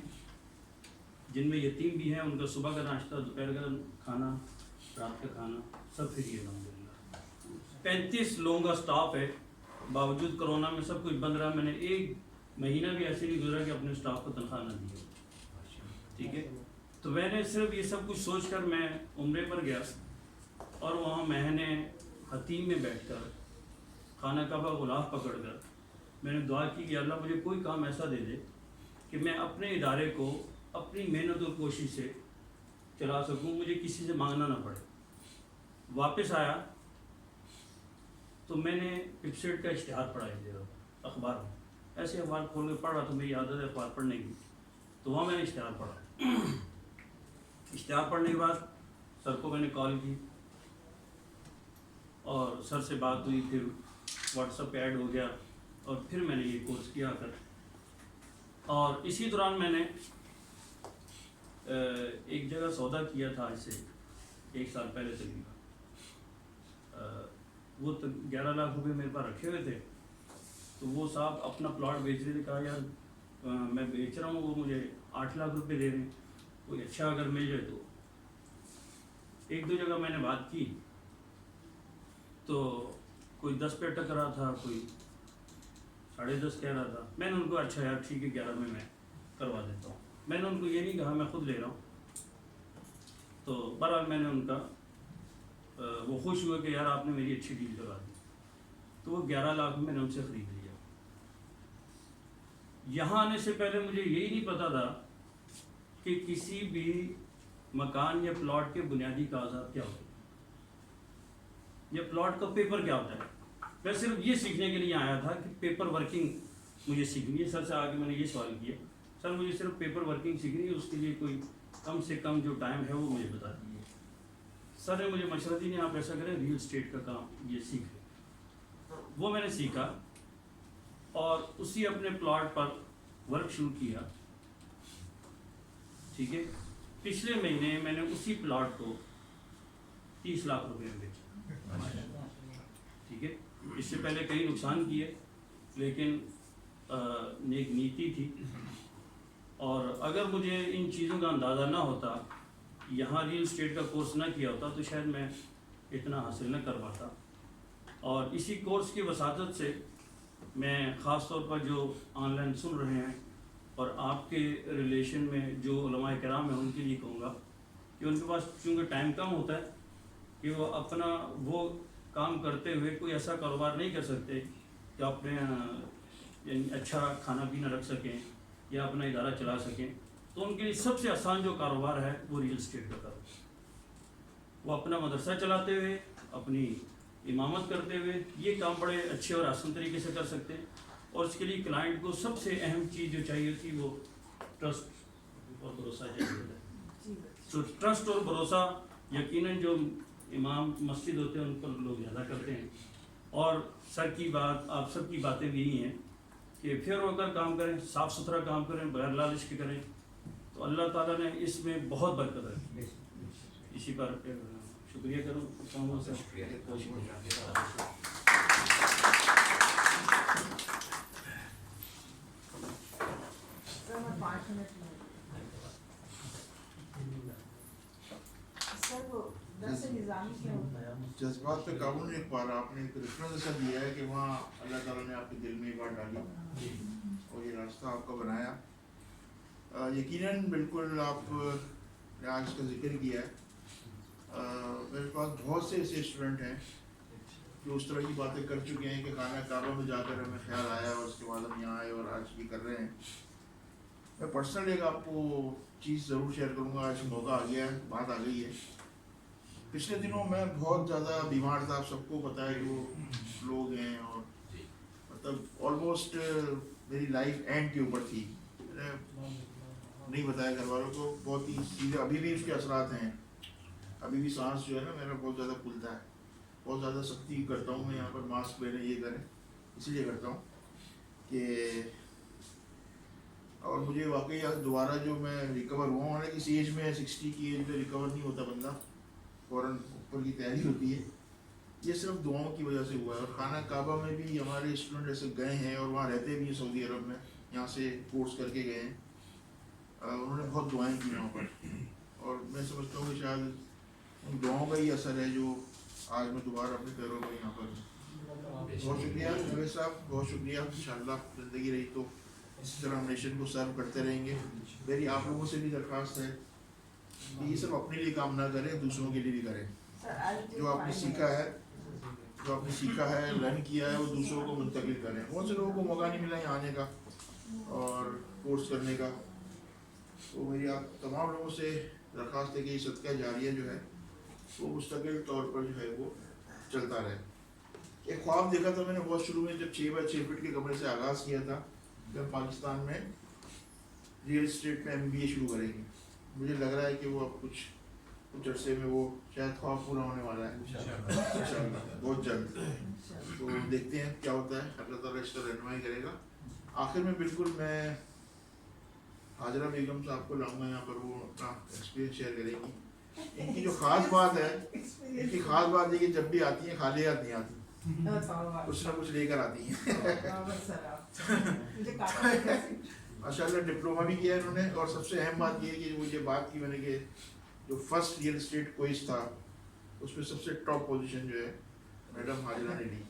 जिनमें यतीम भी हैं, उनका सुबह का नाश्ता, दोपहर का खाना, रात का खाना सब फ्री है अल्हम्दुलिल्लाह। 35 लोगों का स्टाफ है, बावजूद कोरोना में सब कुछ बंद रहा। मैंने एक महीना भी ऐसे नहीं गुजरा कि अपने स्टाफ को तनख्वाह ना दी, ठीक है। तो मैंने सिर्फ ये सब कुछ सोच कर मैं उम्रे पर गया और वहाँ मैंने हतीम में बैठकर खाना काबा गुलाफ पकड़ कर मैंने दुआ की कि अल्लाह मुझे कोई काम ऐसा दे दे कि मैं अपने इदारे को अपनी मेहनत और कोशिश से चला सकूं, मुझे किसी से मांगना ना पड़े। वापस आया तो मैंने पिपसेट का इश्तिहार पढ़ा है अखबार में, ऐसे अखबार खोल के पढ़ रहा था, मेरी आदत है अखबार पढ़ने की। तो वहाँ मैंने इश्तिहार पढ़ा। इश्तिहार पढ़ने के बाद सर को मैंने कॉल की और सर से बात हुई, फिर व्हाट्सएप पे ऐड हो गया और फिर मैंने ये कोर्स किया कर। और इसी दौरान मैंने एक जगह सौदा किया था, आज से 1 साल पहले तकरीबन। वो 11 लाख रुपए मेरे पास रखे हुए थे। तो वो साहब अपना प्लॉट बेच रहे थे, कहा यार मैं बेच रहा हूँ, वो मुझे 8 लाख रुपए दे रहे हैं, कोई अच्छा अगर मिल जाए तो। 1-2 जगह मैंने बात की तो कोई 10 पे अटक रहा था, कोई 10.5 कह रहा था। मैंने उनको अच्छा यार ठीक है 11 में मैं करवा देता हूँ। मैंने उनको ये नहीं कहा मैं खुद ले रहा हूँ। तो बहरहाल मैंने उनका वो खुश हुए कि यार आपने मेरी अच्छी डील करवा दी। तो वो 11 लाख में मैंने उनसे ख़रीद लिया। यहाँ आने से पहले मुझे यही नहीं पता था कि किसी भी मकान या प्लॉट के बुनियादी कागजात क्या होते हैं या प्लॉट का पेपर क्या होता है। मैं सिर्फ ये सीखने के लिए आया था कि पेपर वर्किंग मुझे सीखनी है। सर से आके मैंने ये सवाल किया, सर मुझे सिर्फ पेपर वर्किंग सीखनी है, उसके लिए कोई कम से कम जो टाइम है वो मुझे बता दीजिए। सर ने मुझे मशवरा दी, नहीं आप ऐसा करें रियल स्टेट का काम ये सीखें। वो मैंने सीखा और उसी अपने प्लॉट पर वर्क शुरू किया, ठीक है। पिछले महीने मैंने उसी प्लॉट को 30 लाख रुपए में बेचा, ठीक है। इससे पहले कई नुकसान किए, लेकिन एक नीति थी। और अगर मुझे इन चीज़ों का अंदाज़ा ना होता, यहाँ रियल स्टेट का कोर्स ना किया होता, तो शायद मैं इतना हासिल न कर पाता। और इसी कोर्स की वसातत से मैं ख़ास तौर पर जो ऑनलाइन सुन रहे हैं और आपके रिलेशन में जो उलमाए किराम हैं उनके लिए कहूँगा कि उनके पास चूँकि टाइम कम होता है कि वो अपना वो काम करते हुए कोई ऐसा कारोबार नहीं कर सकते कि अपने यानी अच्छा खाना पीना रख सकें या अपना इदारा चला सकें, तो उनके लिए सबसे आसान जो कारोबार है वो रियल इस्टेट का कारोबार। वो अपना मदरसा चलाते हुए, अपनी इमामत करते हुए ये काम बड़े अच्छे और आसान तरीके से कर सकते हैं। और उसके लिए क्लाइंट को सबसे अहम चीज़ जो चाहिए थी वो ट्रस्ट और भरोसा चाहिए। तो ट्रस्ट और भरोसा यकीनन जो इमाम मस्जिद होते हैं उन पर लोग ज़्यादा करते हैं। और सर की बात, आप सब की बातें भी यही हैं कि फिर होकर काम करें, साफ़ सुथरा काम करें, बगैर लालच के करें, तो अल्लाह ताला ने इसमें बहुत बरकत रखी। इसी पर शुक्रिया करूँ सर। जज्बात पे काबू नहीं रख पा रहा, आपने एक रेफरेंस ऐसा दिया है कि वहाँ अल्लाह ताला ने आपके दिल में ये बात डाली और ये रास्ता आपका बनाया। यकीनन बिल्कुल आपने आज इसका जिक्र किया है। मेरे पास बहुत से ऐसे स्टूडेंट हैं जो उस तरह की बातें कर चुके हैं कि खाना काबा में जाकर हमें ख्याल आया और उसके बाद हम यहाँ आए और आज ये कर रहे हैं। मैं पर्सनली एक आपको चीज़ ज़रूर शेयर करूँगा, आज मौका आ गया है, बात आ गई है। पिछले दिनों मैं बहुत ज़्यादा बीमार था, आप सबको पता है कि वो लोग हैं और मतलब ऑलमोस्ट मेरी लाइफ एंड के ऊपर थी। मैंने नहीं बताया घर वालों को, बहुत ही सीधे अभी भी उसके असरात हैं। अभी भी सांस जो है ना मेरा बहुत ज़्यादा फूलता है, बहुत ज़्यादा सख्ती करता हूँ मैं यहाँ पर, मास्क पहने ये करें, इसलिए करता हूँ कि और मुझे वाकई आज दोबारा जो मैं रिकवर हुआ हूँ, किसी एज में 60 की एज में रिकवर नहीं होता बंदा, फ़ौरन ऊपर की तैयारी होती है। ये सिर्फ दुआओं की वजह से हुआ है। और खाना काबा में भी हमारे स्टूडेंट ऐसे गए हैं और वहाँ रहते भी हैं सऊदी अरब में, यहाँ से कोर्स करके गए हैं। उन्होंने बहुत दुआएं की वहाँ पर और मैं समझता हूँ कि शायद उन दुआओं का ही असर है जो आज मैं दोबारा अपने पैरों पर यहाँ पर। बहुत शुक्रिया नवेद साहब, बहुत शुक्रिया। इंशाअल्लाह ज़िंदगी रही तो इस तरह हम नेशन को सर्व करते रहेंगे। मेरी आप लोगों से भी दरख्वास्त है कि ये सब अपने लिए काम ना करें, दूसरों के लिए भी करें। जो आपने सीखा है लर्न किया है वो दूसरों को मुंतकिल करें। बहुत से लोगों को मौका नहीं मिला यहाँ आने का और कोर्स करने का, तो मेरी आप तमाम लोगों से दरख्वास्त है कि सदका जारिया जो है वो मुस्तकिल तौर पर जो है वो चलता रहे। एक ख्वाब देखा था मैंने बहुत शुरू में, जब 6 बाय 6 फीट के कमरे से आगाज़ किया था, जब पाकिस्तान में रियल इस्टेट में MBA शुरू करेंगे। मुझे लग रहा है कि वो अब कुछ अरसे में वो शायद ख्वाब पूरा होने वाला है इंशाअल्लाह बहुत जल्द। तो देखते हैं क्या होता है, अल्लाह ताला इसका रहनुमाई करेगा। आखिर में बिल्कुल मैं हाजरा बेगम साहब को लाऊंगा यहाँ पर, वो अपना एक्सपीरियंस शेयर करेंगी। इनकी जो ख़ास बात है, इनकी ख़ास बात है कि जब भी आती हैं खाली हाथ नहीं आती, कुछ ना कुछ लेकर आती हैं। माशाल्लाह डिप्लोमा भी किया इन्होंने और सबसे अहम बात ये है कि मुझे बात की मैंने कि जो फर्स्ट रियल इस्टेट क्विज था उसमें सबसे टॉप पोजीशन जो है मैडम हाजिरा ने ली।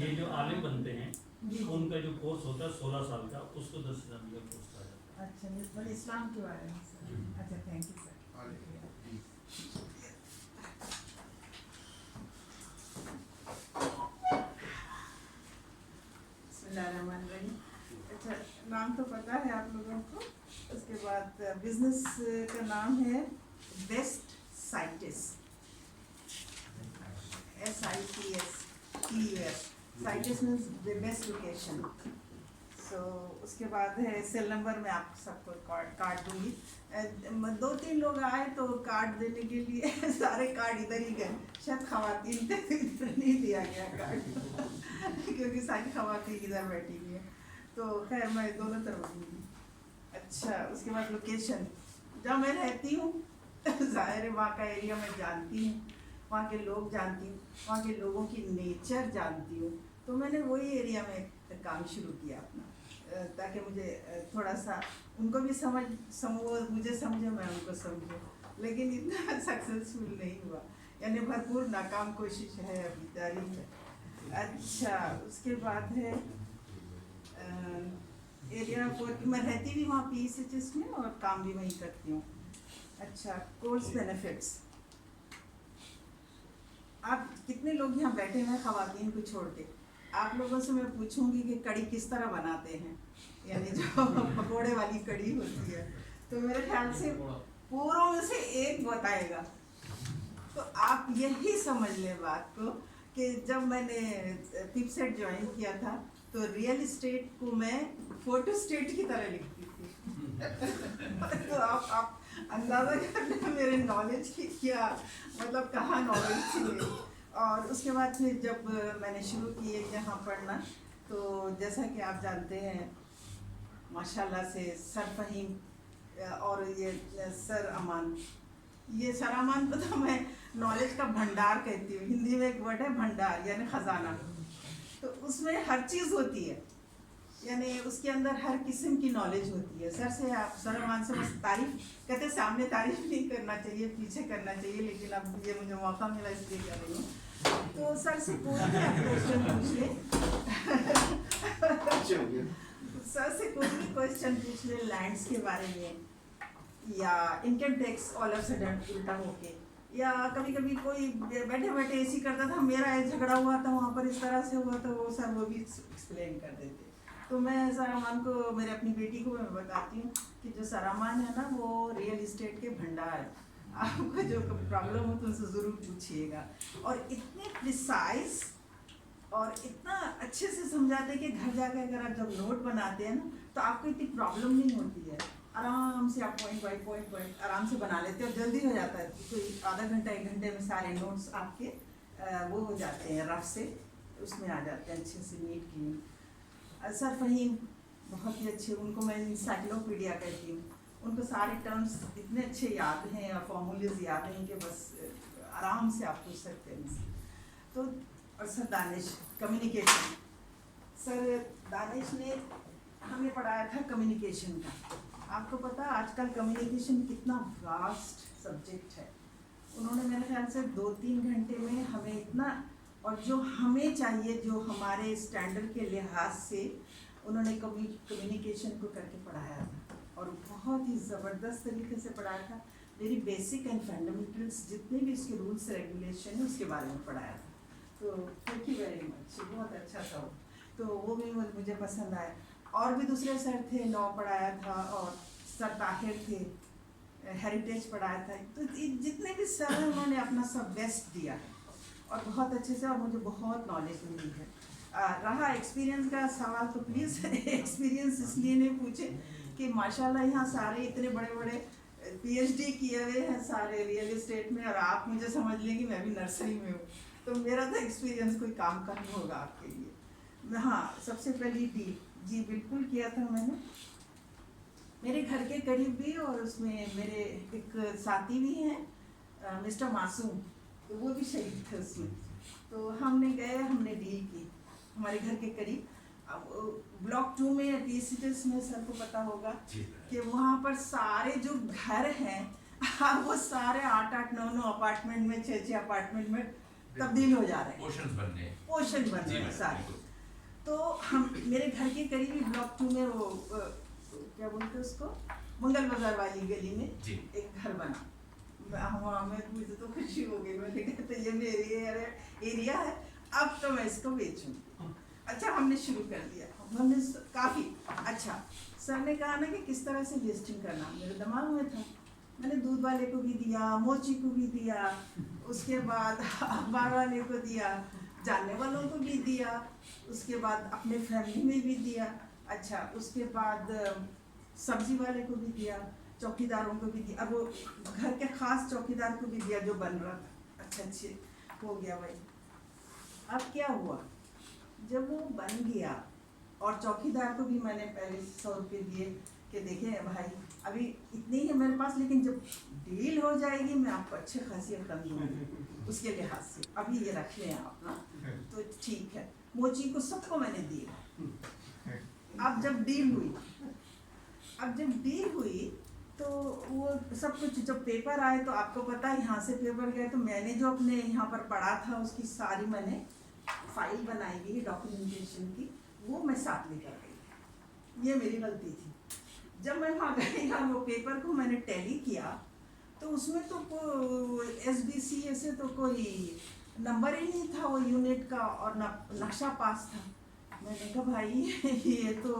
ये जो आलिम बनते हैं उनका जो कोर्स होता है 16 साल का, उसको 10 निज़ामी का कोर्स कहा जाता है। अच्छा, इस्लाम के बारे में सर। अच्छा, थैंक यू सर। अच्छा, नाम तो पता है आप लोगों को। उसके बाद बिजनेस का नाम है best Sitis, SITS, Sitis means the best location. So उसके बाद है सेल नंबर, मैं आप सबको कार्ड दूंगी। 2-3 लोग आए तो कार्ड देने के लिए सारे कार्ड इधर ही गए, शायद खवातीन थे इधर नहीं दिया गया कार्ड क्योंकि सारी खवातीन इधर बैठी हुई है। तो खैर मैं दोनों तरफ दूंगी। अच्छा, उसके बाद लोकेशन जहाँ मैं रहती हूँ ज़ाहिर है वहाँ का एरिया मैं जानती हूँ, वहाँ के लोग जानती हूँ, वहाँ के लोगों की नेचर जानती हूँ। तो मैंने वही एरिया में काम शुरू किया अपना, ताकि मुझे थोड़ा सा उनको भी वो मुझे समझे, मैं उनको समझूँ। लेकिन इतना सक्सेसफुल नहीं हुआ, यानी भरपूर नाकाम कोशिश है, अभी जारी है। अच्छा, उसके बाद है एरिया 4 की मैं रहती भी वहाँ PCHS में और काम भी वहीं करती हूँ। अच्छा, कोर्स बेनिफिट्स, आप कितने लोग यहाँ बैठे हैं ख़वातीन को छोड़ के? आप लोगों से मैं पूछूंगी कि कड़ी किस तरह बनाते हैं, यानी जो पकोड़े वाली कड़ी होती है, तो मेरे ख्याल से पूरों में से एक बताएगा। तो आप यही समझ लें बात को कि जब मैंने पिपसेट ज्वाइन किया था तो रियल इस्टेट को मैं फोटो स्टेट की तरह लिखती थी। तो आप अंदाज़ा कर लें मेरे नॉलेज की क्या, मतलब कहाँ नॉलेज थी मेरी। और उसके बाद फिर जब मैंने शुरू किए यहाँ पढ़ना, तो जैसा कि आप जानते हैं माशाल्लाह से सर फ़हीम और ये सर अमान, ये सर अमान को तो मैं नॉलेज का भंडार कहती हूँ। हिंदी में एक वर्ड है भंडार, यानी ख़जाना। तो उसमें हर चीज़ होती है, यानी उसके अंदर हर किस्म की नॉलेज होती है। सर से आप सर अमान से बस तारीफ कहते, सामने तारीफ नहीं करना चाहिए, पीछे करना चाहिए, लेकिन अब ये मुझे मौका मिला इसलिए कर रही हूँ। तो सर से कोई भी आप क्वेश्चन पूछ लें, सर से कोई भी क्वेश्चन पूछ लें लैंड्स के बारे में, या income tax all of sudden उल्टा होके, या कभी कभी कोई बैठे बैठे ऐसी करता था, मेरा झगड़ा हुआ था वहाँ पर इस तरह से हुआ, तो वो सर वो भी एक्सप्लेन कर देते। तो मैं सर अमान को, मेरे अपनी बेटी को मैं बताती हूँ कि जो सर अमान है ना, वो रियल इस्टेट के भंडार है। आपको जो प्रॉब्लम हो तो उनसे ज़रूर पूछिएगा। और इतने प्रिसाइज और इतना अच्छे से समझाते कि घर जाकर अगर आप जब नोट बनाते हैं ना, तो आपको इतनी प्रॉब्लम नहीं होती है। आराम से आप पॉइंट बाई पॉइंट आराम से बना लेते हैं और जल्दी हो जाता है। कोई आधा घंटा 1 घंटे में सारे नोट्स आपके वो हो जाते हैं, रफ से उसमें आ जाते हैं अच्छे से नीट क्लीन। सर फ़हीम बहुत ही अच्छे, उनको मैं इंसाइक्लोपीडिया कहती हूँ। उनको सारे टर्म्स इतने अच्छे याद हैं और फॉर्मूलेज याद हैं कि बस आराम से आप पूछ सकते हैं। तो और sir Danish communication, sir Danish ने हमें पढ़ाया था कम्युनिकेशन का। आपको पता है आजकल कम्युनिकेशन कितना वास्ट सब्जेक्ट है। उन्होंने मेरे ख्याल से 2-3 घंटे में हमें इतना, और जो हमें चाहिए, जो हमारे स्टैंडर्ड के लिहाज से उन्होंने कम्युनिकेशन को करके पढ़ाया था, और बहुत ही ज़बरदस्त तरीके से पढ़ाया था। वेरी बेसिक एंड फंडामेंटल्स जितने भी इसके रूल्स रेगुलेशन है उसके बारे में पढ़ाया था। तो थैंक यू वेरी मच, बहुत अच्छा था वो। तो वो भी मुझे पसंद आया। और भी दूसरे सर थे, लॉ पढ़ाया था, और सर ताहिर थे, हेरिटेज पढ़ाया था। तो जितने भी सर हैं उन्होंने अपना सब बेस्ट दिया है और बहुत अच्छे से, और मुझे बहुत नॉलेज मिली है। रहा एक्सपीरियंस का सवाल, तो प्लीज़ एक्सपीरियंस इसलिए नहीं पूछे कि माशाल्लाह यहाँ सारे इतने बड़े बड़े PhD किए हुए हैं सारे रियल इस्टेट में, और आप मुझे समझ लें कि मैं भी नर्सरी में हूँ, तो मेरा तो एक्सपीरियंस कोई काम का नहीं होगा आपके लिए। हाँ, सबसे पहली डील जी बिल्कुल किया था मैंने, मेरे घर के करीब भी, और उसमें मेरे एक साथी भी हैं मिस्टर मासूम, तो वो भी शरीक थे उसमें। तो हमने गए, हमने डील की हमारे घर के करीब। अब ब्लॉक 2 में PCHS में सर को पता होगा कि वहाँ पर सारे जो घर हैं वो सारे 8-8, 9-9 अपार्टमेंट में, 6-6 अपार्टमेंट में तब्दील हो जा रहे हैं, पोर्शन बन रहे हैं सारे। तो हम मेरे घर के करीब ही ब्लॉक 2 में वो क्या बोलते हैं उसको, मंगल बाजार वाली गली में एक घर बना। हमें मुझे तो खुशी हो गई, मैंने कहा तो ये मेरी एरिया है, अब तो मैं इसको बेचूंगी। अच्छा, हमने शुरू कर दिया, हमने काफ़ी अच्छा। सर ने कहा ना कि किस तरह से लिस्टिंग करना, मेरे दिमाग में था। मैंने दूध वाले को भी दिया, मोची को भी दिया, उसके बाद अखबार वाले को दिया, जानने वालों को भी दिया, उसके बाद अपने फैमिली में भी दिया। अच्छा, उसके बाद सब्जी वाले को भी दिया, चौकीदारों को भी दिया, अब वो घर के ख़ास चौकीदार को भी दिया जो बन रहा था। अच्छा, अच्छे हो गया भाई। अब क्या हुआ, जब वो बन गया और चौकीदार को भी मैंने पहले 100 रुपये दिए कि देखिए भाई अभी इतनी ही है मेरे पास, लेकिन जब डील हो जाएगी मैं आपको अच्छे खासी रकम दूँगी उसके लिहाज से, अभी ये रख लें आप ना, तो ठीक है। मोची को सबको मैंने दिया। अब जब डील हुई तो वो सब कुछ जब पेपर आए तो आपको पता है यहाँ से पेपर गए, तो मैंने जो अपने यहाँ पर पढ़ा था उसकी सारी मैंने फाइल बनाई गई डॉक्यूमेंटेशन की, वो मैं साथ लेकर गई। ये मेरी गलती थी। जब मैं वहाँ गई ना, वो पेपर को मैंने टैली किया तो उसमें तो SBC ऐसे तो कोई नंबर ही नहीं था वो यूनिट का, और नक्शा पास था। मैंने कहा भाई ये तो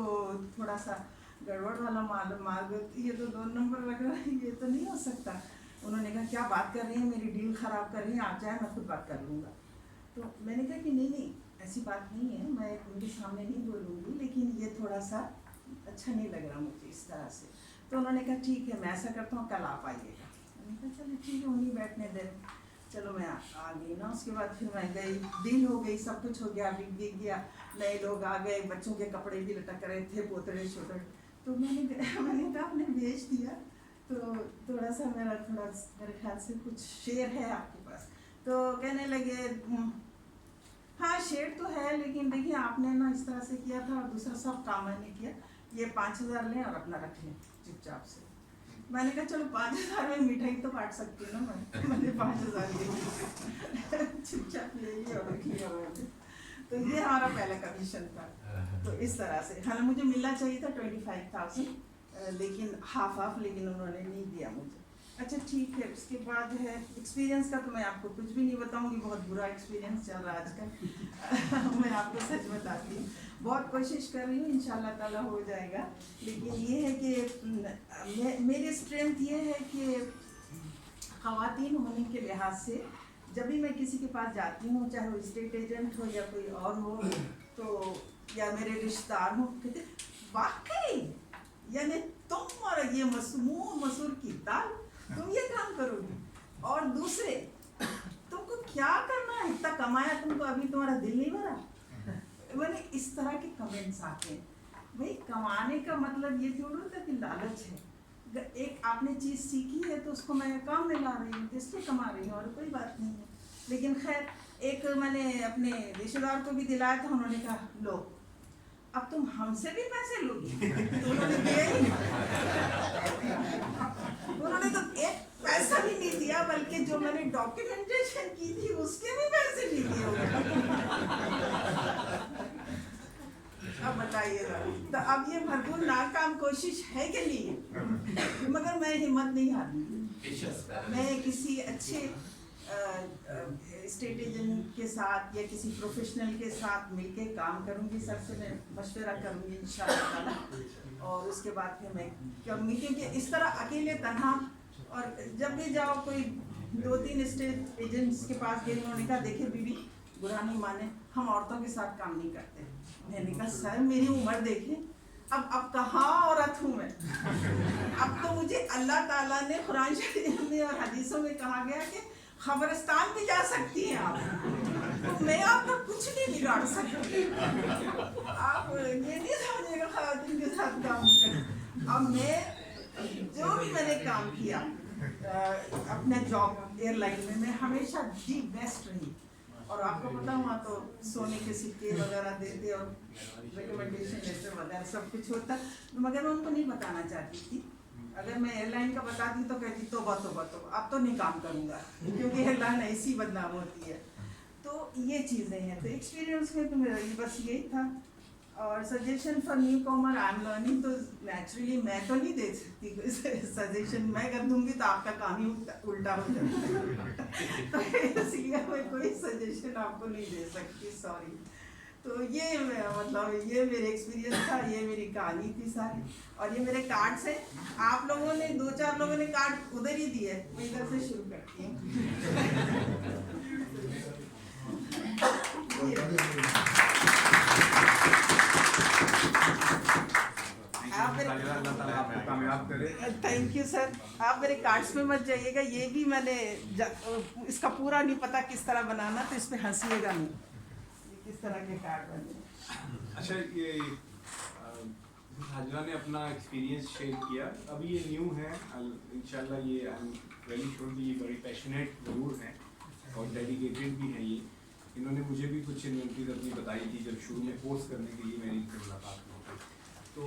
थोड़ा सा गड़बड़ वाला मार्ग, ये तो 2 नंबर लग रहा है, ये तो नहीं हो सकता। उन्होंने कहा क्या बात कर रही हैं, मेरी डील ख़राब कर रही हैं, आप जाए मैं खुद बात कर लूँगा। तो मैंने कहा कि नहीं ऐसी बात नहीं है, मैं उनके सामने नहीं बोलूँगी, लेकिन ये थोड़ा सा अच्छा नहीं लग रहा मुझे इस तरह से। तो उन्होंने कहा ठीक है, मैं ऐसा करता हूँ, कल आप आइएगा। मैंने कहा चलो ठीक है, उन्हीं बैठने दे। चलो मैं आ गई ना। उसके बाद फिर मैं गई, डील हो गई, सब कुछ हो गया, बिक गया, नए लोग आ गए, बच्चों के कपड़े भी लटक रहे थे, पोतड़े छोटे। तो मैंने कहा आपने बेच दिया तो थोड़ा सा मेरे ख्याल से कुछ शेयर है आपके पास। तो कहने लगे हाँ शेयर तो है, लेकिन देखिए आपने ना इस तरह से किया था, दूसरा सब काम मैंने किया, ये 5,000 लें और अपना रख लें चुपचाप से। मैंने कहा चलो 5,000 में मिठाई तो काट सकती हूँ ना मैंने 5,000 ले चुपचाप ले लिया और रख लिया मैंने। तो ये हमारा पहला कमीशन था। तो इस तरह से हाँ, मुझे मिलना चाहिए था 25,000, लेकिन हाफ, लेकिन उन्होंने नहीं दिया मुझे। अच्छा ठीक है। उसके बाद है एक्सपीरियंस का, तो मैं आपको कुछ भी नहीं बताऊंगी, बहुत बुरा एक्सपीरियंस चल रहा है आजकल मैं आपको सच बताती हूँ। बहुत कोशिश कर रही हूँ, इंशाल्लाह ताला हो जाएगा। लेकिन ये है कि मेरी स्ट्रेंथ ये है कि ख़वातीन होने के लिहाज से जब भी मैं किसी के पास जाती हूँ, चाहे वो स्टेट एजेंट हो या कोई और हो, तो या मेरे रिश्तेदार हो, कहते वाकई यानी तुम और ये मसूर की दाल, तुम ये काम करोगी, और दूसरे तुमको क्या करना है, इतना कमाया तुमको, अभी तुम्हारा दिल नहीं भरा। मैंने इस तरह के कमेंट्स आते हैं। भाई कमाने का मतलब ये थोड़ा होता कि लालच है। एक आपने चीज़ सीखी है तो उसको मैं काम में ला रही हूँ, इसलिए कमा रही हूँ, और कोई बात नहीं है। लेकिन खैर एक मैंने अपने रिश्तेदार को भी दिलाया था, उन्होंने कहा लो अब तुम हमसे भी पैसे लोगी। तो उन्होंने दिया ही नहीं, उन्होंने तो एक पैसा भी नहीं दिया, बल्कि जो मैंने डॉक्यूमेंटेशन की थी उसके भी पैसे नहीं दिए। अब बताइएगा, तो अब ये भरपूर नाकाम कोशिश है कि नहीं है, मगर मैं हिम्मत नहीं हारूंगी। मैं किसी अच्छे स्टेट एजेंट के साथ या किसी प्रोफेशनल के साथ मिलके काम करूंगी, सबसे मैं मशवरा करूंगी इंशाल्लाह। और उसके बाद फिर मैं करूँगी, क्योंकि इस तरह अकेले तन्हा, और जब भी जाओ कोई 2-3 स्टेट एजेंट्स के पास गए, उन्होंने कहा देखिए बीबी बुरा नहीं माने, हम औरतों के साथ काम नहीं करते। मैंने कहा सर मेरी उम्र देखें, अब कहाँ औरत हूँ मैं। अब तो मुझे अल्लाह ताला ने कुरान शरीफ में और हदीसों में कहा गया कि खबरस्तान भी जा सकती हैं आप, तो मैं आपका कुछ नहीं बिगाड़ सकती। आप ये नहीं समझिएगा ख़वातीन के साथ काम करें। अब मैं जो भी मैंने काम किया अपने जॉब एयरलाइन में, मैं हमेशा दी बेस्ट रही। और आपको पता हुआ तो सोने के सिक्के वगैरह देते और रिकमेंडेशन लेटर वगैरह सब कुछ होता, मगर मैं उनको नहीं बताना चाहती थी। अगर मैं एयरलाइन का बताती तो कहती तोबा अब तो नहीं काम करूँगा, क्योंकि एयरलाइन ऐसी बदनाम होती है। तो ये चीज़ें हैं। तो एक्सपीरियंस में तो मेरा बस यही था। और suggestion for newcomer I am learning, तो नेचुरली मैं तो नहीं दे सकती कोई सजेशन। मैं कर दूंगी तो आपका काम ही उल्टा हो जाएगा। तो इसलिए मैं कोई सजेशन आपको नहीं दे सकती, सॉरी। तो ये मतलब ये मेरे एक्सपीरियंस था, ये मेरी कहानी थी सारी। और ये मेरे कार्ड्स हैं, आप लोगों ने 2-4 लोगों ने कार्ड उधर ही दिए, मैं इधर से शुरू करती हूँ। Thank you sir. आप मेरे कार्ड्स में मत जाइएगा, ये भी मैंने इसका पूरा नहीं पता किस तरह बनाना, तो इस पे हंसीएगा नहीं, किस तरह के कार्ड बने। अच्छा, ये हाजरा ने अपना एक्सपीरियंस शेयर किया, अभी ये न्यू है, इंशाल्लाह ये आई एम वेरी श्योर कि ये बड़ी पैशनेट ज़रूर हैं और डेडिकेटेड भी हैं। ये इन्होंने मुझे भी कुछ इन्वेंटरीज अपनी बताई थी जब शुरू में कोर्स करने के लिए मेरी मुलाकात हुई। तो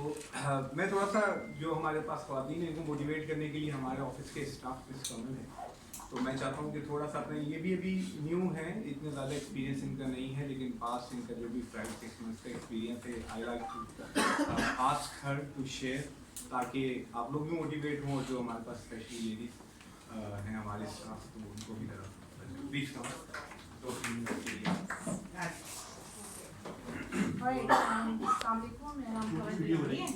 मैं थोड़ा सा जो हमारे पास ख़वातीन हैं इनको मोटिवेट करने के लिए हमारे ऑफिस के स्टाफ में शामिल है, तो मैं चाहता हूँ कि थोड़ा सा अपने ये भी अभी न्यू है, इतने ज़्यादा एक्सपीरियंस इनका नहीं है, लेकिन पास्ट इनका जो भी 5-6 मंथ्स का एक्सपीरियंस है, I like to ask her to share, ताकि आप लोग भी मोटिवेट हों और जो हमारे पास स्पेशली लेडीज हैं हमारे स्टाफ, तो उनको भी तरह प्लीज कम 2-3 मिनट के लिए। Alright, अस्सलाम वालेकुम, मेरा नाम कवल है।